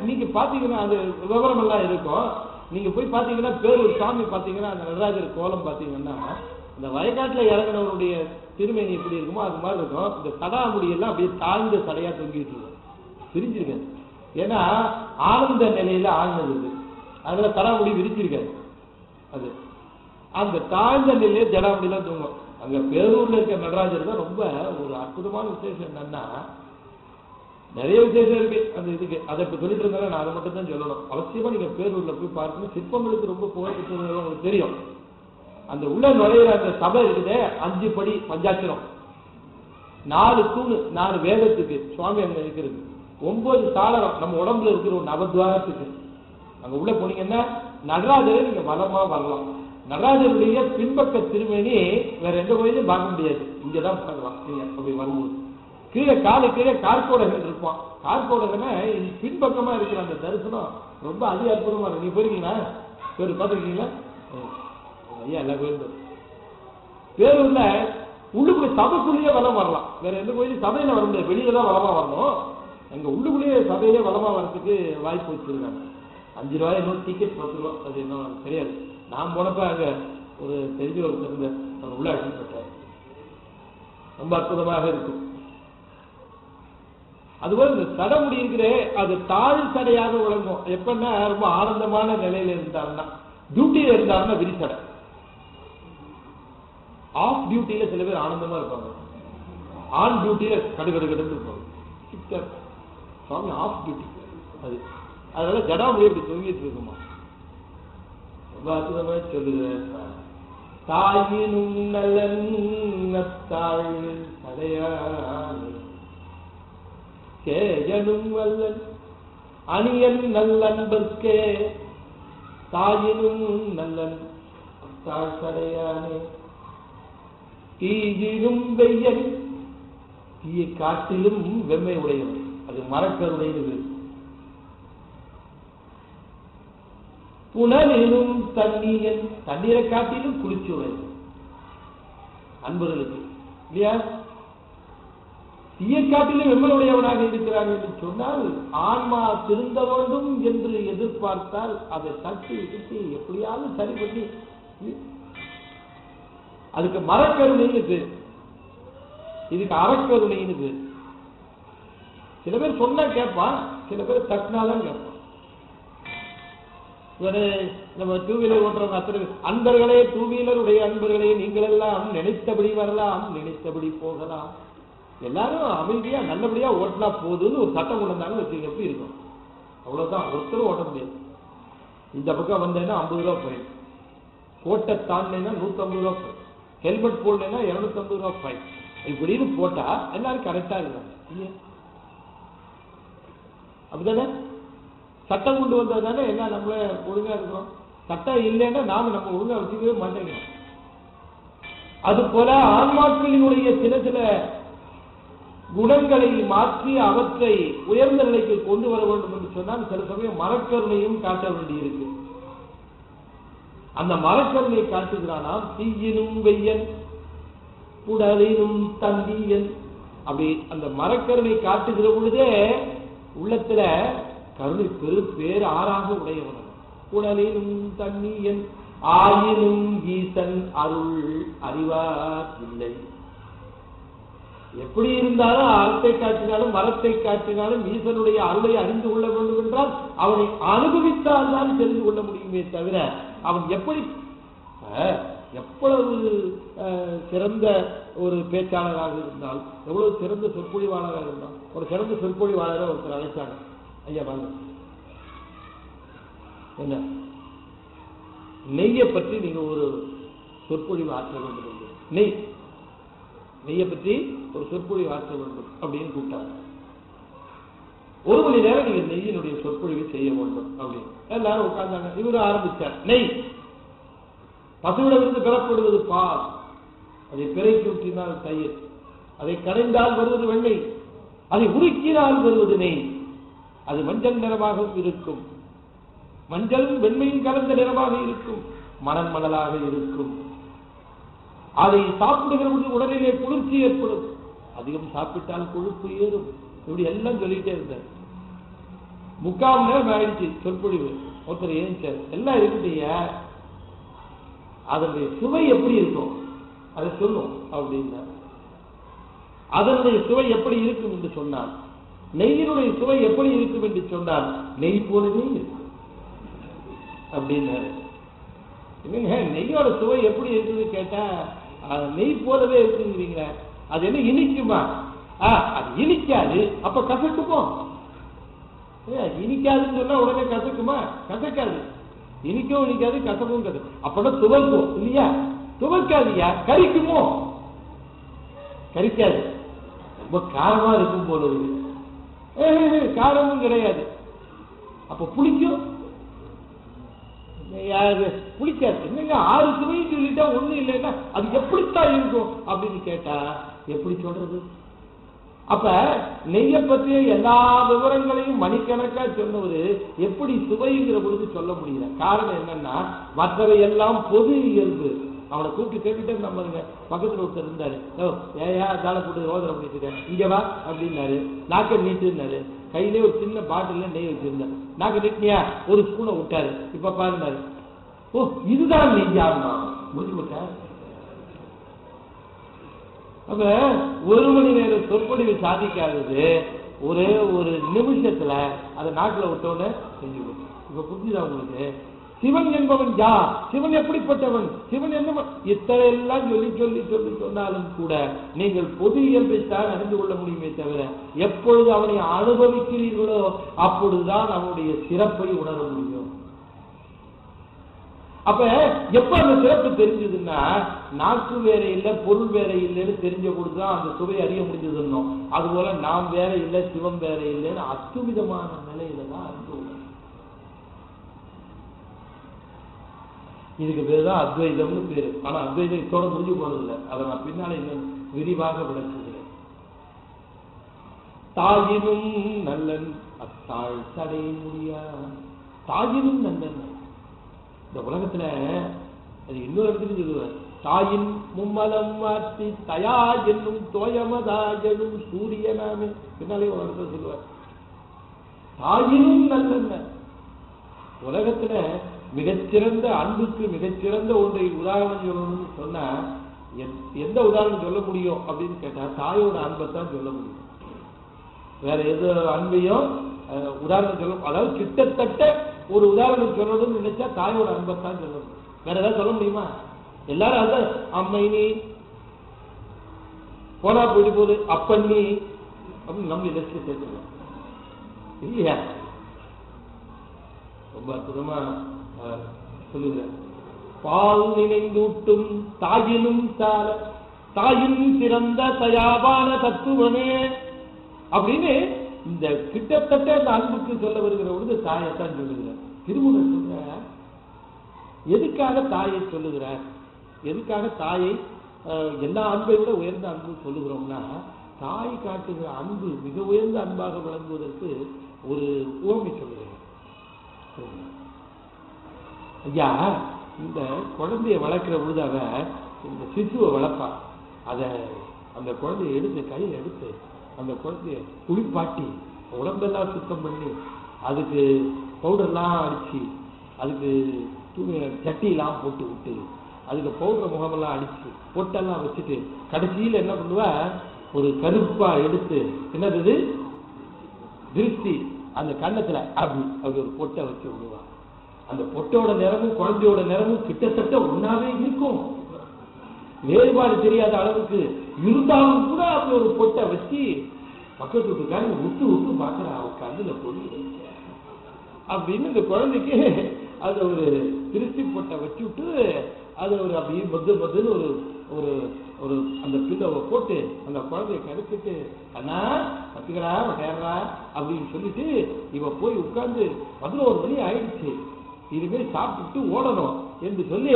நீங்க பாத்தீங்கன்னா அது விவரம் எல்லாம் இருக்கும். நீங்க போய் பாத்தீங்கன்னா பேரூர் சாமி பாத்தீங்கன்னா அந்த நடராஜர் கோலம் பாத்தீங்கன்னா இந்த வயக்காட்டுல இறங்கினவருடைய திருமேனி எப்படி இருக்குமோ அது மாதிரி இருக்கும். இந்த சடாமுடியெல்லாம் அப்படியே தாழ்ந்த சடையா தொங்கிட்டு இருக்கும், பிரிஞ்சிருக்காது. ஏன்னா ஆனந்த நிலையில ஆழ்ந்தது, அதுல தடாமுடி விரிச்சிருக்காது. அது அந்த தாழ்ந்த நிலையில ஜடாமுடியெல்லாம் தூங்கும். அங்க பேரூர்ல இருக்க நடராஜர் தான் ரொம்ப ஒரு அற்புதமான விசேஷம். என்னன்னா நிறைய விசேஷம் இருக்கு அந்த இதுக்கு. அதை இப்ப சொல்லிட்டு இருந்தாலும் நான் அதை மட்டும் தான் சொல்லணும். அவசியமா நீங்க பேரூர்ல போய் பார்க்கணும். சிற்பங்களுக்கு ரொம்ப புகழ்பெற்றது உங்களுக்கு தெரியும். அந்த உள்ள நுழையிற அந்த சபை இருக்குது, 5 படி பஞ்சாட்சரம், 4 தூணு, 4 வேதத்துக்கு சுவாமி அங்க இருக்கிறது, 9 சாளரம் நம்ம உடம்புல இருக்கிற ஒரு நவத்வாரத்துக்கு. அங்க உள்ள போனீங்கன்னா நடராஜரை நீங்க வலமா வரலாம். நடராஜருடைய பின்பக்க திருமணி வேற எந்த கோயிலும் பார்க்க முடியாது, இங்கதான் பார்க்கலாம் நீங்க அப்படி வரும்போது. கீழே கார்கோடகன் இருப்பான். கார்கோடகனை பின்பக்கமா இருக்கிற அந்த தரிசனம் ரொம்ப அதிக அற்புதமா இருக்கு. நீ போயிருக்கீங்களா? பேர் பார்த்துருக்கீங்களா? ஐயா எல்லா கோயிலும் பேரூர்ல உள்ளுக்குள்ள சபைக்குள்ளேயே வளம் வரலாம். வேற எந்த கோயிலும் சபையில வர முடியாது, வெளியில தான் வளமா வரணும். அங்க உள்ளுக்குள்ளேயே சபையிலே வளமா வர்றதுக்கு வாய்ப்பு வச்சிருக்காங்க. 5 ரூபாய் இன்னும் டிக்கெட் 10 ரூபா, அது என்ன தெரியாது. நான் போனப்ப அங்க ஒரு தெரிஞ்ச ஒருத்தர் இருந்த அவர் உள்ள அடிப்பட்டார். ரொம்ப அற்புதமாக இருக்கும். அதுபோல இந்த சடமுடி இருக்கிற அது தாழ் சடையாக விளங்கும். எப்பன்னா ரொம்ப ஆனந்தமான நிலையில இருந்தாருன்னா, டியூட்டியில இருந்தாருன்னா விரிசடை. ஆஃப் டியூட்டியில சில பேர் ஆனந்தமா இருப்பாங்க, ஆன் டியூட்டியில கடுகடுகடு இருப்பாங்க. சுவாமி ஆஃப் டியூட்டி அது, அதனால ஜடாமுடி அப்படி தொங்கிட்டு இருக்குமா. ரொம்ப அற்புதமா சொல்லுகிறேன். தாயினும் நலத்தாள் சடையானே கேயனும் அல்லன் அணியன் நல்லன்பர்க்கே தாயினும் நல்லன் தாழ் சடையானே தீயினும் வெய்யன் தீயை காட்டிலும் வெம்மை உடையவன். அது மரக்கருடையது. புனலினும் தண்ணீரன் தண்ணீரை காட்டிலும் குளிர்ச்சி உடையது அன்பர்களுக்கு இல்லையா? தீயை காட்டிலும் வெம்மனுடையவனாக இருக்கிறான் என்று சொன்னால் ஆன்மா திருந்த வேண்டும் என்று எதிர்பார்த்தால் அதை தட்டி விட்டு எப்படியாவது சரி பண்ணி, அதுக்கு மரக்கருணைன்னு பேர், இதுக்கு அறக்கருணைன்னு பேர். சில பேர் சொன்னா கேட்பான், சில பேர் தட்டினாதான் கேட்பான். நம்ம டூ வீலர் ஓட்டுறவங்க அத்தனை அன்பர்களே, டூ வீலருடைய அன்பர்களே, நீங்கள் எல்லாம் நினைத்தபடி வரலாம், நினைத்தபடி போகலாம், எல்லாரும் அமைதியா நல்லபடியா ஓட்டினா போதுன்னு ஒரு சட்டம் கொண்டு வந்தாங்க வச்சுக்க, எப்படி இருக்கும்? அவ்வளவுதான், ஒருத்தரும் ஓட்ட முடியாது. இந்த பக்கம் வந்தேன்னா 50 ரூபா ஃபைன், கோட்டை தாண்டினா 150 ரூபா ஃபைன், ஹெல்மெட் போடலைன்னா 250 ரூபா ஃபைன், இப்படின்னு போட்டா எல்லாரும் கரெக்டா இருக்காங்க இல்லையா? அப்படிதானே? சட்டம் கொண்டு வந்ததானே எல்லாம் நம்மள ஒழுங்கா இருக்கிறோம். சட்டம் இல்லைன்னா நாம நம்ம ஒழுங்கா வச்சுக்கவே மாட்டேங்கிறோம். அது போல ஆன்மாக்களினுடைய சில சில குணங்களை மாற்றி அவற்றை உயர்ந்த நிலைக்கு கொண்டு வர வேண்டும் என்று சொன்னால் சில சமயம் மரக்கருணையும் காட்ட வேண்டியிருக்கு. அந்த மரக்கருணை காட்டுகிறானாம். தீயினும் வெய்யன் புடலினும் தந்தியன். அப்படி அந்த மரக்கருணை காட்டுகிற பொழுதே உள்ளத்துல கருணை பேர் ஆறாக உடையவன். புடலினும் தண்ணியன் ஆயினும் ஈசன் அருள் அறிவார் இல்லை. எப்படி இருந்தாலும் அறத்தை காட்டினாலும் மரத்தை காட்டினாலும் ஈசனுடைய அருளை அறிந்து கொள்ள வேண்டும் என்றால் அவனை அனுபவித்தால் தான் தெரிந்து கொள்ள முடியுமே தவிர அவன் எப்படி எவ்வளவு சிறந்த ஒரு பேச்சாளராக இருந்தால், எவ்வளவு சிறந்த சொற்பொழிவாளராக இருந்தால், ஒரு சிறந்த சொற்பொழிவாளரை ஒருத்தர் அழைச்சாங்க. ஐயா வாங்க, என்ன நெய்யை பற்றி நீங்க ஒரு சொற்பொழிவு ஆற்ற வேண்டும், நெய்யை பற்றி ஒரு சொற்பொழிவு ஆற்ற வேண்டும் அப்படின்னு கூப்பிட்டாங்க. 1 மணி நேரம் நீங்க நெய்யினுடைய சொற்பொழிவை செய்ய வேண்டும் அப்படின்னு எல்லாரும் உட்கார்ந்தாங்க. இவரு ஆரம்பிச்சார். நெய் பசுவிடமிருந்து பெறப்படுவது பால், அதை பிறைக்கு ஊற்றினால் தயிர், அதை கடைந்தால் வருவது வெண்ணெய், அதை உருக்கினால் வருவது நெய். அது மஞ்சள் நிறமாகவும் இருக்கும், மஞ்சளும் வெண்மையும் கலந்த நிறமாக இருக்கும், மணல் மணலாக இருக்கும். அதை சாப்பிடுகிற பொழுது உடலிலே குளிர்ச்சி ஏற்படும், அதிகம் சாப்பிட்டால் கொழுப்பு ஏறும். இப்படி எல்லாம் சொல்லிட்டே இருந்தார். 3/4 மணி நேரம் ஆயிடுச்சு சொற்பொழிவு. ஒருத்தர் ஏன் எல்லாம் இருக்குதுயா, அதனுடைய சுவை எப்படி இருக்கும் அதை சொல்லும் அப்படின்னா, அதனுடைய சுவை எப்படி இருக்கும் என்று சொன்னார். நெய்யினுடைய சுவை எப்படி இருக்கும் என்று சொன்னார், நெய் போலவே இருக்கும் அப்படின்னாரு. என்னங்க நெய்யோட சுவை எப்படி இருக்குது கேட்டா, நெய் போலவே இருக்குங்கிறீங்க, அது என்ன இனிக்குமா? அது இனிக்காது, அப்ப கசக்குமோ? இனிக்காதுன்னு சொன்னா உடனே கசக்குமா? கசக்காது. இனிக்கவும் இனிக்காது, கசக்கவும் கசக்கும். அப்பனா துவக்கும் இல்லையா? துவக்காதியா? கரிக்குமோ? கரிக்காது. ரொம்ப காரமா இருக்கும் போல இருக்கு. காரமும் கிடையாது. அப்ப புளிக்கும்? புளிக்காது. என்னங்க 6 சுவையும் சொல்லிட்டா ஒண்ணு இல்லைன்னா அது எப்படித்தான் இருக்கும் அப்படின்னு கேட்டா எப்படி சொல்றது? அப்ப நெய்யை பற்றிய எல்லா விவரங்களையும் மணிக்கணக்கா சொன்னவரு எப்படி சுவைங்கிற பொழுது சொல்ல முடியல. காரணம் என்னன்னா, மற்றவை எல்லாம் பொது இயல்பு. அவனை கூப்பிட்டு கேட்டுட்டே நம்மளுங்க பக்கத்துல ஒருத்தர் இருந்தாரு, ஏயா தாழ போட்டு ரோதனை பண்ணிட்டு இங்க வா அப்படின்னாரு. நாக்க நீட்டுனாரு. கையிலே ஒரு சின்ன பாட்டில நெய் வச்சிருந்தாரு. நாக்க நீட்டினியா? ஒரு ஸ்பூனை விட்டாரு. இப்ப பாருந்தாரு, ஓ இதுதான் நெய்யாமா முடிஞ்சு விட்டார். அப்ப 1 மணி நேரம் சொற்பொழிவு சாதிக்காதது ஒரே ஒரு நிமிஷத்துல அதை நாட்டுல விட்டோன்னு செஞ்சு கொடுக்கும். இப்ப புரிஞ்சுதா உங்களுக்கு? சிவன் என்பவன் யார், சிவன் எப்படிப்பட்டவன், சிவன் என்ன, இத்தனை எல்லாம் சொல்லி சொல்லி சொல்லி சொன்னாலும் கூட நீங்கள் பொது இயல்பைத்தான் அறிந்து கொள்ள முடியுமே தவிர, எப்பொழுது அவனை அனுபவிக்கிறீர்களோ அப்பொழுதுதான் அவனுடைய சிறப்பை உணர முடியும். அப்ப எப்ப அந்த சிறப்பு தெரிஞ்சதுன்னா, நாக்கு வேற இல்லை பொருள் வேற இல்லைன்னு தெரிஞ்ச பொழுதுதான் அந்த சுவை அறிய முடிஞ்சதுன்னோம். அதுபோல நாம் வேற இல்லை சிவம் வேற இல்லைன்னு அத்துவிதமான நிலையில தான் அறிந்து. இதுக்கு பேர் தான் அத்வைதம்னு பேரு. ஆனா அத்வைதத்தோட முடிஞ்சு போறதில்லை. அதை நான் பின்னால இன்னும் விரிவாக விளக்குகிறேன். தாயினும் நல்லன் அத்தாள் தடைய முடியா. தாயினும் நல்லன் இந்த உலகத்துல அது இன்னொரு இடத்துக்கு சொல்லுவார். தாயின் மும்மலம் மாற்றி தயா என்னும் தோயமதா எனும் சூரியனாமே பின்னாலே ஒரு இடத்துல சொல்லுவார். தாயினும் நல்ல உலகத்துல மிகச்சிறந்த அன்புக்கு மிகச்சிறந்த ஒன்றை உதாரணம் சொல்லணும்னு சொன்னா எந்த உதாரணம் சொல்ல முடியும் அப்படின்னு கேட்டா, தாயோட அன்பைத்தான் சொல்ல முடியும். வேற எது அன்பையும் உதாரணம் சொல்ல, அதாவது கிட்டத்தட்ட ஒரு உதாரணம் சொல்லணும்னு நினைச்சா தாயோட அன்பைத்தான் சொல்ல முடியும். வேற ஏதாவது சொல்ல முடியுமா? எல்லாரும் அதான் அம்மை நீ போனா போயிட்டு போகுது, அப்பன் நீ அப்படின்னு நம்ம லிஸ்ட் சேர்த்துக்கலாம் இல்லையா? ரொம்ப அற்புதமா சொல்லுங்க. பால் நினைந்தூட்டும் தாயினும் சால தாயின் சிறந்த தயாவான தத்துவமே அப்படின்னு இந்த கிட்டத்தட்ட அந்த அன்புக்கு சொல்ல வருகிற பொழுது தாயைத்தான் சொல்லுகிறார். திருமூலர் சொல்ற எதுக்காக தாயை சொல்லுகிறார், எதுக்காக தாயை எல்லா அன்பை விட உயர்ந்த அன்பு சொல்லுகிறோம்னா, தாய் காட்டுகிற அன்பு மிக உயர்ந்த அன்பாக விளங்குவதற்கு ஒரு உவமை சொல்லுகிறார். ஐயா, இந்த குழந்தைய வளர்க்கிற பொழுது அவ இந்த சிசுவை வளர்ப்பா. அதை அந்த குழந்தைய எடுத்து கையில் எடுத்து அந்த குழந்தைய குளிப்பாட்டி உடம்பெல்லாம் சுத்தம் பண்ணி அதுக்கு பவுடர்லாம் அடிச்சு அதுக்கு சட்டியெல்லாம் போட்டு விட்டு அதுக்கு பவுடர் முகமெல்லாம் அடிச்சு பொட்டெல்லாம் வச்சுட்டு கடைசியில் என்ன பண்ணுவா, ஒரு கருப்பா எடுத்து என்னது திருஷ்டி அந்த கண்ணத்துல அப்படி ஒரு பொட்டை வச்சு விடுவா. அந்த பொட்டோட நிறமும் குழந்தையோட நிறமும் கிட்டத்தட்ட ஒன்னாவே இருக்கும், வேறுபாடு தெரியாத அளவுக்கு இருந்தாலும் கூட அப்படி ஒரு பொட்டை வச்சு பக்கத்து வீட்டுக்காரங்க விட்டு விட்டு பார்க்கற அவ கண்ணுல பொண்ணு அப்படின்னு இந்த குழந்தைக்கு அது ஒரு திருஷ்டி பொட்டை வச்சு விட்டு அது ஒரு அப்படியே மொதுன்னு ஒரு ஒரு ஒரு அந்த பில்லவை போட்டு அந்த குழந்தைய கருத்துட்டு அண்ணா கத்துக்கிறா வட்டையறா அப்படின்னு சொல்லிட்டு இவ போய் உட்கார்ந்து 11 மணி ஆயிடுச்சு, இனிமேல் சாப்பிட்டு ஓடணும் என்று சொல்லி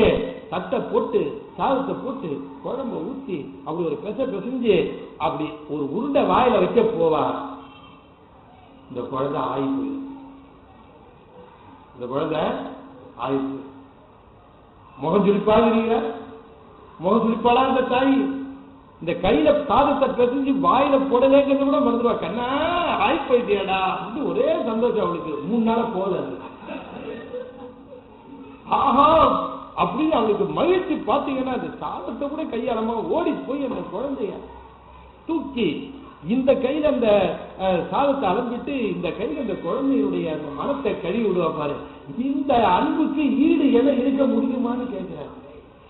தட்டை போட்டு சாதத்தை போட்டு குழம்ப ஊற்றி அப்படி ஒரு பெசஞ்சு அப்படி ஒரு உருண்டை வாயில வைக்க போவா. இந்த குழந்தை ஆகி போயிடும். இந்த குழந்தை ஆகி போயிடும். முகம் சுழிப்பாக முகம் சுழிப்பாளா இந்த தாய்? இந்த கையில சாதத்தை பிசைஞ்சு வாயில போடலேங்கிறது கூட மறந்துடுவா. கண்ணா ஆகி போயிட்டியாடா அப்படின்னு ஒரே சந்தோஷம் அவளுக்கு. 3 நாள போல ஆஹா அப்படின்னு அவளுக்கு மகிழ்ச்சி. பார்த்தீங்கன்னா அந்த சாதத்தை கூட கையாளமா ஓடி போய் அந்த குழந்தைய தூக்கி இந்த கையில அந்த சாதத்தை அலம்பிட்டு இந்த கையில அந்த குழந்தையுடைய அந்த மனத்தை கழுவி விடுவா பாரு. இந்த அன்புக்கு ஈடு என இருக்க முடியுமான்னு கேட்கிறாரு.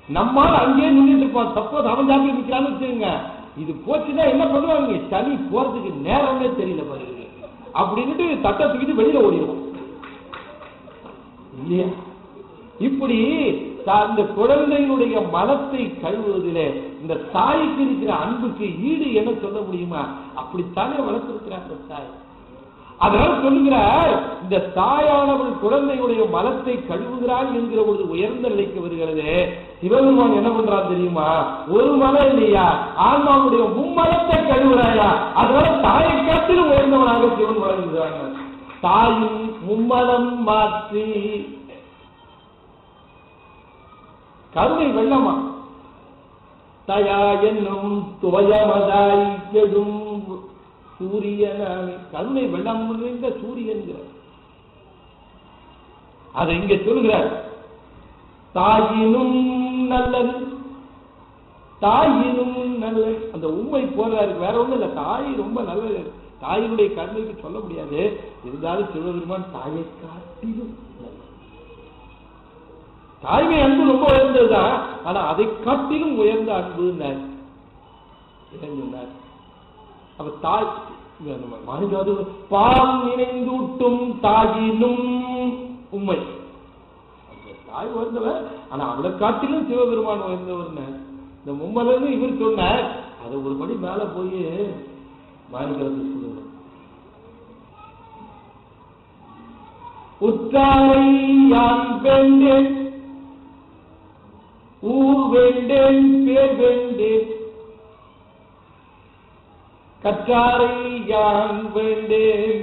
நம்மால் அங்கேயே நின்றுட்டு இருப்பான். சப்போஸ் அவன் ஜாப்பி நிற்கிறான்னு வச்சுக்கோங்க, இது போச்சுன்னா என்ன பண்ணுவாங்க? சனி போறதுக்கு நேரமே தெரியல பாருங்க அப்படின்ட்டு தட்டை தூக்கிட்டு வெளியில ஓடிடுவோம் இல்லையா? இப்படி அந்த குழந்தையினுடைய மனத்தை கழுவுவதிலே இந்த தாய்க்கு இருக்கிற அன்புக்கு ஈடு என்ன சொல்ல முடியுமா? அப்படித்தானே வளர்த்திருக்கிறார் தாய். அதனால சொல்லுகிறார், இந்த தாயானவள் குழந்தையுடைய மனத்தை கழுவுகிறாள் என்கிற ஒரு உயர்ந்த நிலைக்கு வருகிறது. சிவபெருமான் என்ன பண்றான் தெரியுமா? ஒரு மனம் இல்லையா, ஆன்மாவுடைய மும்மலத்தை கழுவுறாயா. அதனால தாயை காட்டிலும் உயர்ந்தவனாக சிவன் வழங்குகிறாங்க. தாயின் மும்மலம் மாற்றி கருணை வெள்ளமா தயா என்னும் துவயமதாய் கெடும் சூரியனானே. கருணை வெள்ளம் நிறைந்த சூரியன் அதை இங்க சொல்கிறார். தாயினும் நல்லது, தாயினும் நல்லது. அந்த உண்மை போறாரு, வேற ஒண்ணும் இல்ல. தாய் ரொம்ப நல்லது. தாயினுடைய கருணைக்கு சொல்ல முடியாது. இருந்தாலும் சிவபெருமான் தாயை காட்டிலும் தாய்மை அன்பு ரொம்ப உயர்ந்ததுதான். ஆனா அதை காட்டிலும் உயர்ந்த அன்பு சொன்னார். அப்ப தாய் மாணிக்காது பால் நினைந்தூட்டும் தாயினும் உண்மை. தாய் உயர்ந்தவர், ஆனா அவளை காட்டிலும் சிவபெருமான் உயர்ந்தவர். இந்த மும்மலன்னு இவர் சொன்னார். அதை ஒரு படி மேல போய் மாணிக்காது சொல்லுவார். உற்றாரை யான் வேண்டேன், ஊர் வேண்டேன், பேர் வேண்டேன், கற்றாரை யான் வேண்டேன்,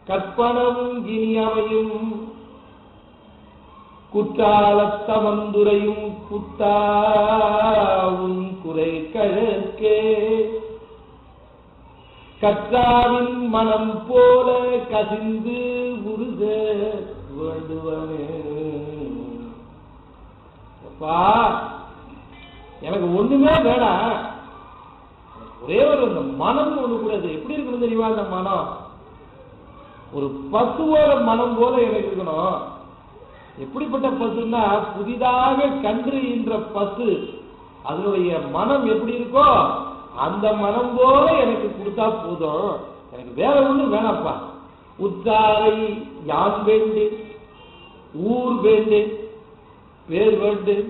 கற்பனவும் இனியமையும், குற்றாலத்தமந்துரையும் குத்தாவும் குறை கழற்கே, கற்றாவின் மனம் போல கசிந்து உருக வேண்டுவனே. எனக்கு ஒண்ணுமே வேணாம், ஒரே ஒரு மனம் ஒண்ணு கூடாது. எப்படி இருக்கணும் தெரியுமா? அந்த மனம் ஒரு பசுவோட மனம் போல எனக்கு இருக்கணும். எப்படிப்பட்ட பசுன்னா, புதிதாக கன்று என்ற பசு அதனுடைய மனம் எப்படி இருக்கோ அந்த மனம் போல எனக்கு கொடுத்தா போதும். எனக்கு வேற ஒண்ணும் வேணாப்பா. உற்றாரை யான் வேண்டேன், ஊர் வேண்டேன், பேர் வேண்டேன்,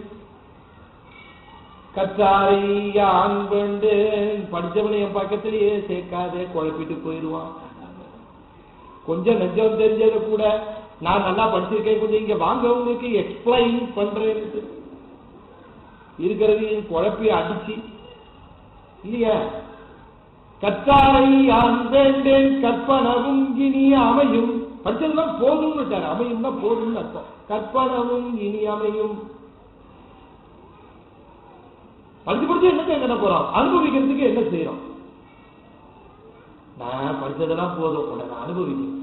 கற்றாரை யான் வேண்டேன். படிச்சவனை என் பக்கத்திலேயே சேர்க்காதே, குழப்பிட்டு போயிடுவான். கொஞ்சம் நெஞ்சம் தெரிஞ்சத கூட நான் நல்லா படிச்சிருக்கேன், கொஞ்சம் இங்க வாங்க உங்களுக்கு எக்ஸ்பிளைன் பண்றேன் இருக்கிறது குழப்பி அடிச்சு இல்லையா? கற்றாரை யான் வேண்டேன், கற்பனவும் இனி அமையும். படிச்சதுதான் போதும்னு, அமையும்னா போதும்னு அர்த்தம். கற்பனவும் இனி அமையும். படிச்சு படிச்சு என்ன போறோம்? அனுபவிக்கிறதுக்கு என்ன செய்யறோம்? நான் படிச்சதெல்லாம் போதும், உடனே அனுபவிக்கிறேன்.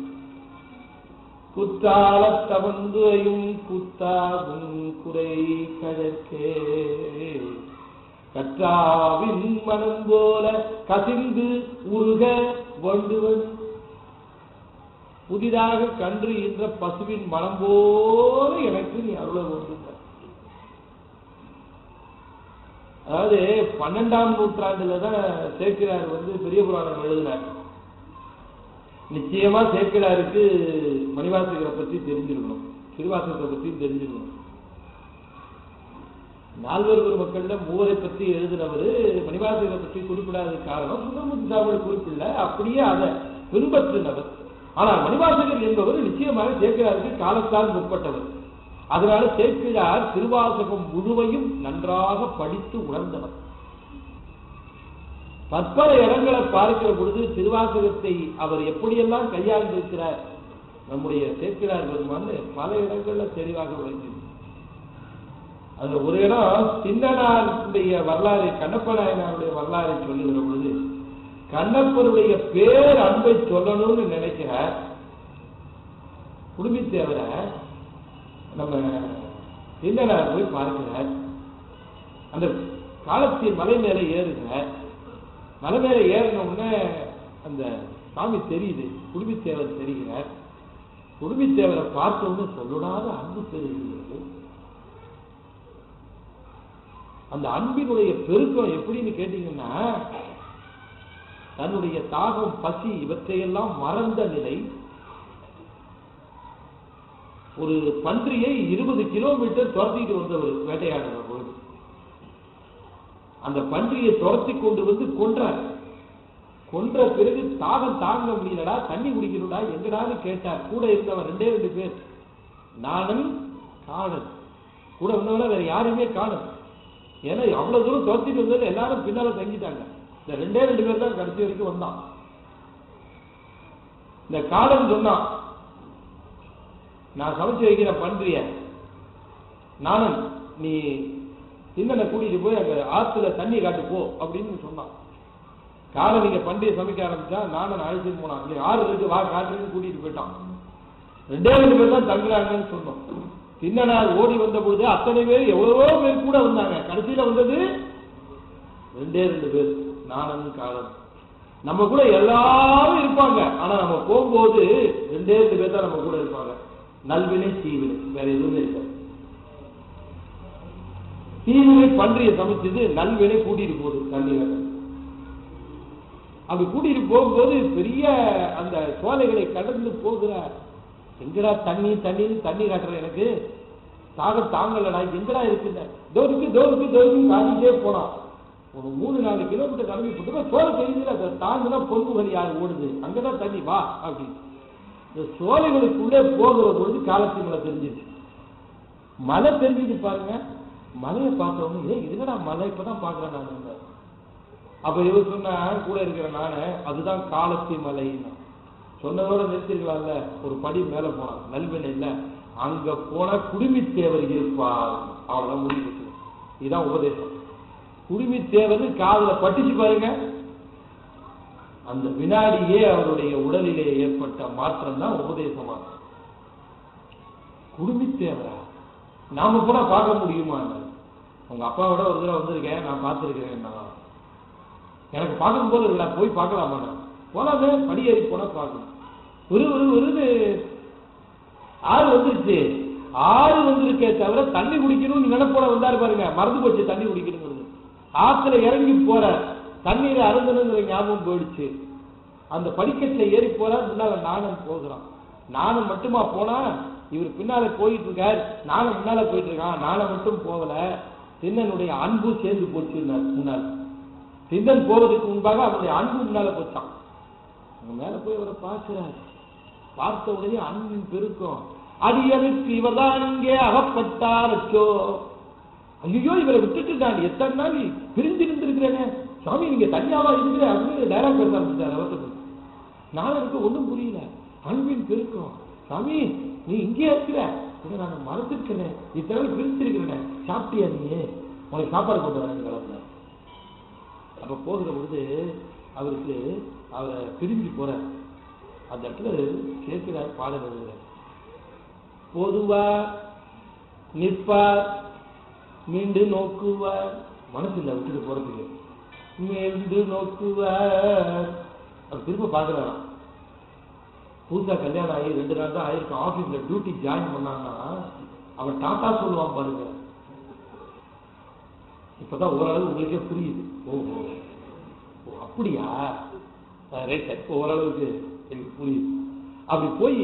குற்றாலத்தமந்துரையும் குத்தாவும் குறை கழற்கே, கற்றாவின் மனம் போல கசிந்து உருக வேண்டுவன். புதிதாக கன்று என்ற பசுவின் மனம் போல எனக்கு நீ அருள வேண்டும். அதாவது 12ஆம் நூற்றாண்டுலதான் சேக்கிழார் பெரிய புராணம் எழுதினார். நிச்சயமா சேக்கிழாருக்கு மணிவாசகரை பற்றி தெரிஞ்சிருக்கணும், திருவாசகத்தை பற்றி தெரிஞ்சிருக்கணும். நால்வர் பெருமக்கள்ல மூவரை பற்றி எழுதினவர் மணிவாசகரை பற்றி குறிப்பிடாத காரணம் சுந்தரமூர்த்தி சாமியோட குறிப்பிடல, அப்படியே அதை பின்பற்றினவர். ஆனால் மணிவாசகர் என்பவர் நிச்சயமாக சேக்கிழாருக்கு காலத்தால் முற்பட்டவர். அதனால சேக்கிழார் திருவாசகம் முழுமையும் நன்றாக படித்து உணர்ந்தவர். பற்பல இடங்களை பார்க்கிற பொழுது திருவாசகத்தை அவர் எப்படியெல்லாம் கையாண்டிருக்கிறார் நம்முடைய சேக்கிழார் பெருமான் பல இடங்கள்ல தெளிவாக விளங்கி. அந்த ஒரு இடம் சின்னனாருடைய வரலாறு, கண்ணப்ப நாயனாருடைய வரலாறை சொல்லுகிற பொழுது கண்ணப்பருடைய பேர் அன்பை சொல்லணும்னு நினைக்கிறார் குடும்பத்தேவரை நம்ம சின்னனார் போய் பார்க்கிறார். அந்த காலத்தில் மலை மேல ஏறுகிறார். மலை மேல ஏறின உடனே அந்த சாமி தெரியுது, குடும்பத்தேவர் தெரிகிறார். குடும்பத்தேவரை பார்த்த உடனே சொல்லடாத அன்பு தெரிகிறது. அந்த அன்பினுடைய பெருக்கம் எப்படின்னு கேட்டீங்கன்னா, தன்னுடைய தாகம், பசி இவற்றையெல்லாம் மறந்த நிலை. ஒரு பன்றியை 20 கிலோமீட்டர் துரத்திட்டு வந்தவர் வேட்டையாடுற பொழுது அந்த பன்றியை துரத்தி கொண்டு வந்து கொன்ற பிறகு தாகம் தாங்க முடியலடா, தண்ணி குடிக்கணும்டா, எங்கடான்னு கேட்டார். கூட இருந்தவன் 2 பேர், நானும் காணன். கூட வந்தவன வேற யாருமே காணும். ஏன்னா அவ்வளவு தூரம் துரத்திட்டு வந்தது எல்லாரும் பின்னால தங்கிட்டாங்க. இந்த 2 பேர் தான் கடைசி வரைக்கும் வந்தான். இந்த காடன் சொன்னான், நான் சமைச்சு வைக்கிற பன்றிய நானும் நீ சின்னனை கூட்டிட்டு போய் அங்க ஆத்துல தண்ணி காட்டு போ அப்படின்னு சொன்னான். காலம் நீங்க பன்றியை சமைக்க ஆரம்பிச்சா நானும் அழைச்சிட்டு போனான். இங்க ஆறு இருக்கு, வா காட்டுன்னு கூட்டிட்டு போயிட்டான். 2 பேர் தான் தங்குறாங்கன்னு சொன்னோம். சின்னனார் ஓடி வந்த பொழுது அத்தனை பேர் எவ்வளவோ பேர் கூட வந்தாங்க. கடைசியில வந்தது 2 பேர், நானும் காலம். நம்ம கூட எல்லாரும் இருப்பாங்க, ஆனா நம்ம போகும்போது 2 பேர் தான் நம்ம கூட இருப்பாங்க. நல்வினை தீவினை, வேற எதுவுமே இருக்காது. தீவினை பன்றியை சமைச்சது, நல்வினை கூட்டிட்டு போகுது தண்ணீரை. அப்படி கூட்டிட்டு போகும்போது பெரிய அந்த சோலைகளை கடந்து போகிறார். எங்கடா தண்ணி தண்ணின்னு தண்ணி காட்டுற, எனக்கு தாகம் தாங்கலடா, எங்கடா இருக்குல்ல, தோருக்கு காட்டிட்டே போனான். ஒரு 3-4 கிலோமீட்டர் கிளம்பி போட்டு சோலை தெரியுதுல, அதை தாண்டினா பொன்முகல் யாரு ஓடுது, அங்கதான் தண்ணி, வா அப்படின்னு. இந்த சோலைகளுக்குள்ளே போகிற பொழுது காலத்தின் மலை தெரிஞ்சிச்சு. மலை தெரிஞ்சுட்டு பாருங்க. மலையை பார்த்தவங்க, இதுலடா மலை இப்பதான் பாக்குறேன் நான். அப்ப இவர் சொன்ன கூட இருக்கிற நானே, அதுதான் காலத்தி மலை சொன்னதோட நிறுத்திருக்கலாம்ல. ஒரு படி மேல போனான், நல்வினை இல்ல, அங்க போன குடுமித்தேவர் இருப்பார். அவ்வளவுதான் முடிவு. இதுதான் உபதேசம். குடுமித்தேவர் காதுல பட்டுச்சு பாருங்க, அந்த வினாடியே அவருடைய உடலிலே ஏற்பட்ட மாற்றம் தான் உபதேசமா. குடுமித்தேவரா நாம கூட பார்க்க முடியுமா? உங்க அப்பாவோட ஒரு தடவை வந்திருக்கேன், நான் பார்த்திருக்கிறேன். எனக்கு பார்க்கும் போது இல்லை, போய் பார்க்கலாமா? போலாமே, படியேறி போனா பார்க்கணும். ஒரு ஆறு வந்துருச்சு, ஆறு வந்திருக்கே தவிர தண்ணி குடிக்கணும்னு நினைப்போட வந்தாரு பாருங்க, மறந்து போச்சு தண்ணி குடிக்கணுங்கிறது. ஆத்துல இறங்கி போற, தண்ணீரை அருந்தணுங்கிற ஞாபகம் போயிடுச்சு. அந்த படிக்கட்டுல ஏறி போற, முன்னால நானும் போகிறான். நானும் மட்டுமா போனா, இவர் பின்னால போயிட்டு இருக்கார், நானும் முன்னால போயிட்டு இருக்கான். நானும் மட்டும் போகல, சின்னனுடைய அன்பு சேர்ந்து போச்சு முன்னால். சிந்தன் போவதற்கு முன்பாக அவனுடைய அன்பு முன்னால போச்சான். மேல போய் அவரை பார்க்கிறார். பார்த்த உடனே அன்பின் பெருக்கம். அடியனுக்கு இவர்தான் இங்கே அகப்பட்டாரோ, ஐயோ இவரை விட்டுட்டு நான் எத்தனை நாள் பிரிஞ்சு இருந்திருக்கிறேனே சாமி, நீங்க தனியாவா இருக்கிற அப்படின்னு டைரக்ட் பேச ஆரம்பிச்சார் அவருக்கு. நான் எனக்கு ஒன்றும் புரியல. அன்பின் பெருக்கம். சாமி நீ இங்கே இருக்கிற, நான் மறந்துருக்கிறேன், இத்தனை பிரிச்சிருக்கிறேன், சாப்பிட்டியா நீ, உனக்கு சாப்பாடு கொண்டு வரேன் கிளம்புல. அப்ப போகிற பொழுது அவருக்கு அவரை பிரிஞ்சு போற அந்த இடத்துல கேட்கிறார், பாடல் எழுதுகிறார். பொதுவார் நிற்பார் மீண்டு நோக்குவார், மனசு இல்லை விட்டுட்டு போறதுக்கு, மீண்டு நோக்குவார். அவர் திரும்ப பார்க்கிறாராம். புதுசா கல்யாணம் ஆகி 2 நாள் தான் ஆயிருக்கும். ஆபீஸ்ல டியூட்டி ஜாயின் பண்ணாங்கன்னா அவன் டாட்டா சொல்லுவான் பாருங்க. இப்பதான் ஓரளவு உங்களுக்கே புரியுது. ஓஹோ அப்படியா, ரைட், இப்போ ஓரளவுக்கு எனக்கு புரியுது. அப்படி போய்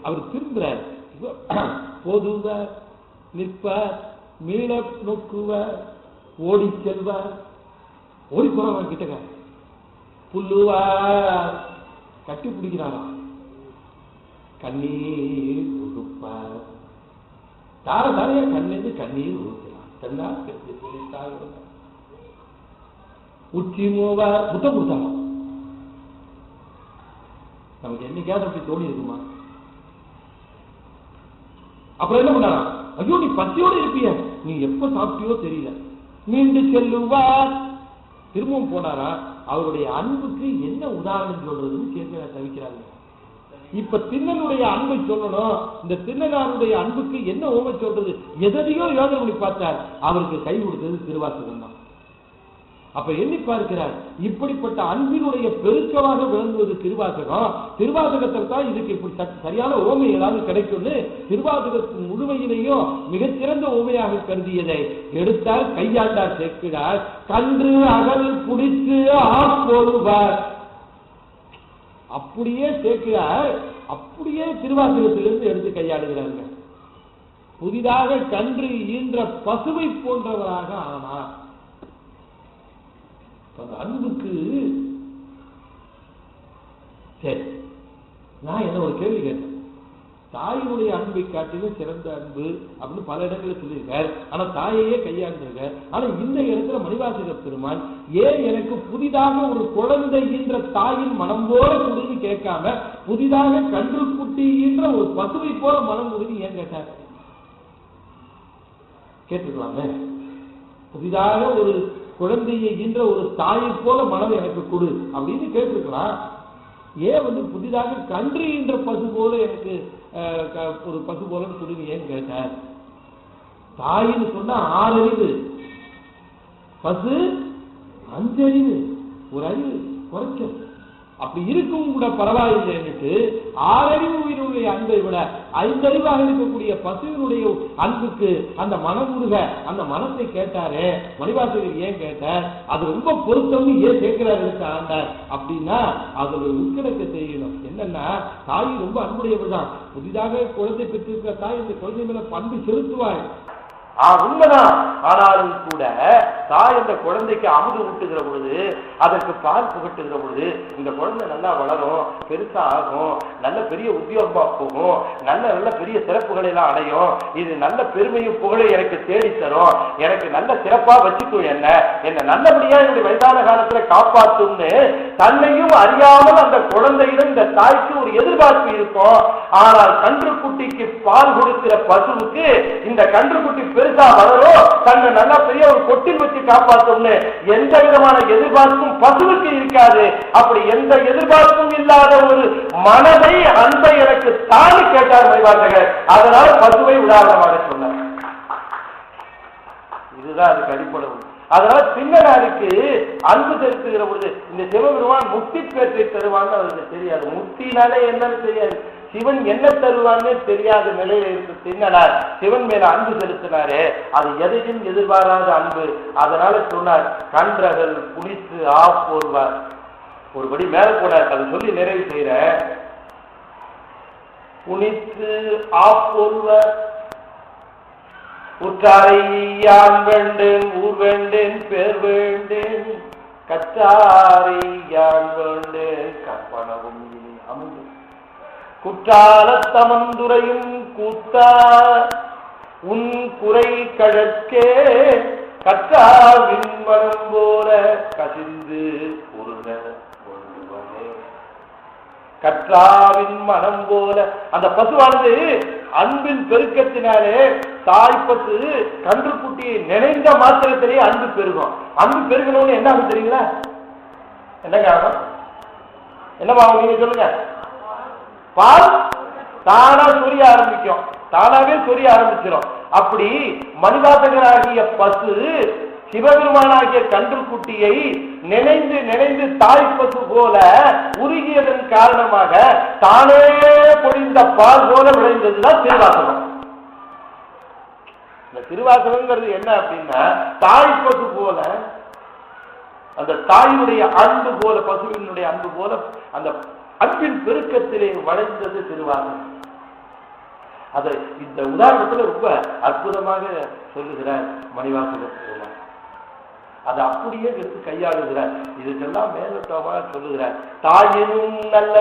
அவர் திரும்புறார். போதுவார் நிற்பார் மீள நோக்குவார், ஓடி செல்வார். ஓடி போறவன் கிட்டக்க புல்லுவார், கட்டி பிடிக்கிறாராம். கண்ணீர் உடுப்பார், தார தாரையா கண்ணிருந்து கண்ணீர் ஊற்றலாம். உச்சி மூவர் முத்தம் கொடுத்தாங்க. நமக்கு என்னைக்காவது அப்படி தோணி இருக்குமா? அப்புறம் என்ன பண்ணா, ஐயோ நீ பசியோடு இருப்பிய, நீ எப்ப சாப்பிட்டியோ தெரியல, மீண்டு செல்லுவார். திரும்பவும் போனாரா, அவருடைய அன்புக்கு என்ன உதாரணம் சொல்றதுன்னு கேட்க தவிக்கிறாங்க. இப்ப திண்ணனுடைய அன்பை சொல்லணும், இந்த திண்ணனாருடைய அன்புக்கு என்ன ஓமை சொல்றது? எதையோ யோசனை பண்ணி பார்த்தார், அவருக்கு கை கொடுத்தது திருவாசகம் தான். அப்ப எண்ணி பார்க்கிறார், இப்படிப்பட்ட அன்பினுடைய பெருக்கமாக விளங்குவது திருவாசகம். திருவாசகத்தில் தான் இதுக்கு இப்படி சரியான ஓமை ஏதாவது கிடைக்கும்னு திருவாசகத்தின் முழுமையினையும் மிகச்சிறந்த ஓமையாக கருதியதை எடுத்தார், கையாண்டார் சேர்க்கிறார். கன்று அகல் குடித்து ஆட்போடுவார். அப்படியே சேர்க்கிறார், அப்படியே திருவாசகத்திலிருந்து எடுத்து கையாளுகிறார்கள். புதிதாக கன்று ஈன்ற பசுவை போன்றவராக ஆனார். அன்புக்கு சரி, நான் என்ன ஒரு கேள்வி கேட்டேன். தாயினுடைய அன்பை காட்டிலும் சிறந்த அன்பு அப்படின்னு பல இடங்களில் சொல்லியிருக்கார். ஆனா தாயையே கையாண்டிருக்க. ஆனா இந்த இடத்துல மணிவாசக பெருமான் ஏன் எனக்கு புதிதாக ஒரு குழந்தை ஈன்ற தாயின் மனம் போல கொடுன்னு கேட்காம புதிதாக கன்று குட்டி ஈன்ற ஒரு பசுவை போல மனம் கொடுன்னு ஏன் கேட்டார்? கேட்டுக்கலாமே. புதிதாக ஒரு குழந்தையை ஈன்ற ஒரு தாயை போல மனம் எனக்கு கொடு அப்படின்னு கேட்டிருக்கலாம். ஏன் புதிதாக கன்று ஈன்ற பசு போல எனக்கு ஒரு பசு போல கொடுங்க ஏன் கேட்டார்? தாயின்னு சொன்னா 6 அறிவு, பசு 5 அறிவு, ஒரு அறிவு குறைச்சல். அப்படி இருக்கும் கூட பரவாயில்லைன்னுட்டு 6 அறிவு உயிரினுடைய அன்பை விட 5 அறிவாக இருக்கக்கூடிய பசுவினுடைய அன்புக்கு அந்த மனமுருக அந்த மனத்தை கேட்டாரே மணிவாசகர். ஏன் கேட்டார்? அது ரொம்ப பொருத்தம்னு ஏன் கேட்கிறாரு ஆண்டார் அப்படின்னா அதோட உட்கிடக்க தெரியணும். என்னன்னா, தாய் ரொம்ப அன்புடையவர் தான். புதிதாக குழந்தை பெற்றிருக்கிற தாய் இந்த குழந்தை மேல பண்பு செலுத்துவாள், உண்மைதான். ஆனாலும் கூட தாய் அந்த குழந்தைக்கு அமுது ஊட்டுகிற பொழுது, அதற்கு பால் புகட்டுகிற பொழுது இந்த குழந்தை நல்லா வளரும், பெருசா ஆகும், நல்ல பெரிய உத்தியோகமா போகும், நல்ல நல்ல பெரிய சிறப்புகளை எல்லாம் அடையும், இது நல்ல பெருமையும் புகழையும் எனக்கு தேடி தரும், எனக்கு நல்ல சிறப்பா வச்சுக்கும், என்ன நல்லபடியா என்னுடைய வயதான காலத்துல காப்பாற்றும்னு தன்னையும் அறியாமல் அந்த குழந்தையிடம் இந்த தாய்க்கு ஒரு எதிர்பார்ப்பு இருக்கும். ஆனால் கன்றுக்குட்டிக்கு பால் கொடுக்கிற பசுவுக்கு இந்த கன்றுக்குட்டி பெருசா வளரும், தன்னை நல்லா பெரிய ஒரு கொட்டில் வச்சு காப்பாற்றும்னு எந்த விதமான எதிர்பார்ப்பும் பசுவுக்கு இருக்காது. அப்படி எந்த எதிர்பார்ப்பும் இல்லாத ஒரு மனதை அன்பை எனக்கு தானே கேட்டார் மணிவாசகர். அதனால பசுவை உதாரணமாக சொன்னார். இதுதான் அதுக்கு அடிப்படை. அதனால பின்னராருக்கு அன்பு செலுத்துகிற பொழுது இந்த சிவபெருமான் முக்தி பேற்றை தருவான்னு அவருக்கு தெரியாது. முக்தினாலே என்னன்னு தெரியாது, சிவன் என்ன தருவான்னு தெரியாத நிலையில இருக்கு பின்னலார் சிவன் மேல அன்பு செலுத்தினாரு. அது எதையும் எதிர்பாராத அன்பு. அதனால சொன்னார், கன்றகள் புனித்து போர்வார். ஒருபடி மேல போனார், அதை சொல்லி நிறைவு செய்யற. புனித்து போர்வார். உற்றாரை யான் வேண்டேன், ஊர் வேண்டேன், பேர் வேண்டேன், கற்றாரை யான் வேண்டேன், கற்பனவும் அமுது குற்றால தமந்துரையும் கூத்தா உன் குறை கழற்கே கற்றாவின் மனம் போல கசிந்து கற்றாவின் மனம் போல. அந்த பசுவானது அன்பின் பெருக்கத்தினாலே தாய்ப்பசு கன்றுக்குட்டியை நினைந்த மாத்திரத்திலேயே அன்பு பெருகும். அன்பு பெருகணும்னு என்ன ஆகும் தெரியுங்களா? என்னங்க ஆகும்? என்னவாகும் நீங்க சொல்லுங்க? பால் தானா சொரிய ஆரம்பிக்கும், தானாவே சொரிய ஆரம்பிச்சிடும். அப்படி மணிவாசகராகிய பசு சிவபெருமானாகிய கன்றுக்குட்டியை நினைந்து நினைந்து தாய் பசு போல உருகியதன் காரணமாக தானே பொழிந்த பால் போல விளைந்ததுதான் திருவாசகம். இந்த திருவாசகங்கிறது என்ன அப்படின்னா, தாய் பசு போல அந்த தாயினுடைய அன்பு போல, பசுவினுடைய அன்பு போல அந்த அன்பின் பெருக்கத்திலே வளைந்தது திருவாசகம். அதை இந்த உதாரணத்துல ரொம்ப அற்புதமாக சொல்லுகிறார் மணிவாசகர். அதை அப்படியே எடுத்து கையாளுகிறார். இதுக்கெல்லாம் மேலோட்டமாக சொல்லுகிறார். தாயினும் நல்ல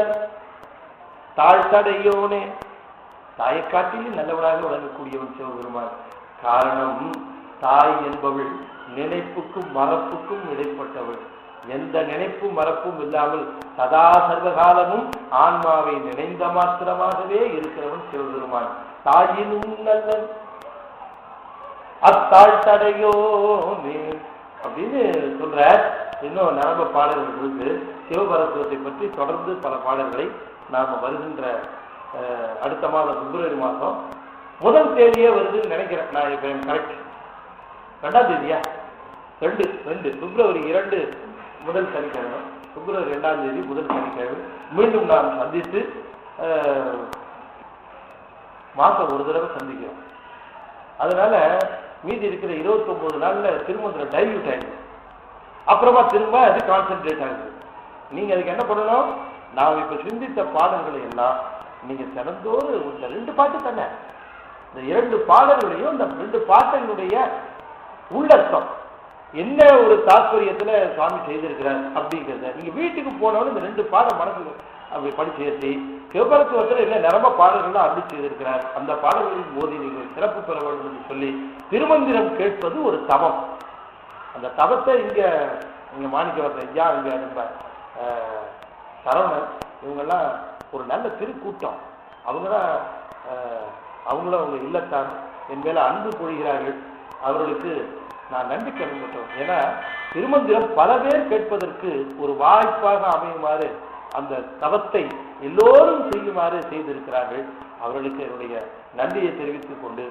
தாழ்த்தடையோனே, தாயை காட்டிலும் நல்லவனாக வழங்கக்கூடியவன் சிவபெருமான். காரணம், தாய் என்பவள் நினைப்புக்கும் மரப்புக்கும் இடைப்பட்டவள். எந்த நினைப்பும் மறப்பும் இல்லாமல் சதா சர்வகாலமும் ஆன்மாவை நினைந்த மாத்திரமாகவே இருக்கிறவன் சிவபெருமான். தாயினும் நல்ல அத்தாழ் தடையோ அப்படின்னு சொல்ற. இன்னும் நரம்ப பாடல்கள் இருக்கு. சிவபரத்துவத்தை பற்றி தொடர்ந்து பல பாடல்களை நாம வருகின்ற அடுத்த மாதம் பிப்ரவரி மாதம் முதல் தேதியே வருதுன்னு நினைக்கிறேன். நான் இப்ப கரெக்ட் 2ஆம் தேதியா? 2 பிப்ரவரி 2 முதல் சனிக்கிழமை, பிப்ரவரி 2ஆம் தேதி முதல் சனிக்கிழமை மீண்டும் நாம் சந்தித்து மாசம் ஒரு தடவை சந்திக்கிறோம். அதனால மீதி இருக்கிற 29 நாள்ல திருமந்திரம் டைல்யூட் ஆயிடுது. அப்புறமா திரும்ப அது கான்சென்ட்ரேட் ஆகுது. நீங்க அதுக்கு என்ன பண்ணணும்? நாம் இப்ப சிந்தித்த பாடல்களை எல்லாம் நீங்க திறந்தோடு இந்த 2 பாட்டு தானே, இந்த 2 பாடல்களையும் இந்த 2 பாட்டினுடைய உள்ளர்த்தம் என்ன ஒரு தாற்பயத்துல சுவாமி செய்திருக்கிறார் அப்படிங்கிறத நீங்க வீட்டுக்கு போனவங்க இந்த 2 பாடம் மனசுல அப்படி படிச்சு ஏற்றி சிவபரத்துவத்தில் என்ன நிரம்ப பாடல்கள்லாம் அருளி செய்திருக்கிறார். அந்த பாடல்களின் போது நீங்கள் சிறப்பு பெற வேண்டும் என்று சொல்லி திருமந்திரம் கேட்பது ஒரு தவம். அந்த தவத்தை இங்க மாணிக்கவாசன் ஐயா, இங்க நம்ம சரவணன் இவங்கெல்லாம் ஒரு நல்ல திருக்கூட்டம். அவங்களும் அவங்க இல்லத்தான் என் மேல அன்பு பொழிகிறார்கள். அவர்களுக்கு நான் நன்றி கடன். ஏன்னா திருமந்திரம் பல பேர் கேட்பதற்கு ஒரு வாய்ப்பாக அமையுமாறு அந்த தவத்தை எல்லோரும் செய்யுமாறு செய்திருக்கிறார்கள். அவர்களுக்கு என்னுடைய நன்றியை தெரிவித்துக் கொண்டு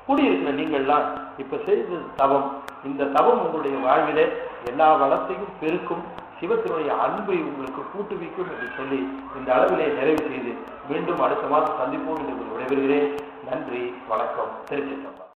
கூடியிருக்கிற நீங்கள்லாம் இப்ப செய்த தவம், இந்த தவம் உங்களுடைய வாழ்விலே எல்லா வளத்தையும் பெருக்கும், சிவத்தினுடைய அன்பை உங்களுக்கு கூட்டுவிக்கும் என்று சொல்லி இந்த அளவிலே நிறைவு செய்து மீண்டும் அடுத்த மாதம் சந்திப்போம் என்று விடைபெறுகிறேன். நன்றி, வணக்கம். திருச்சிற்றம்பலம்.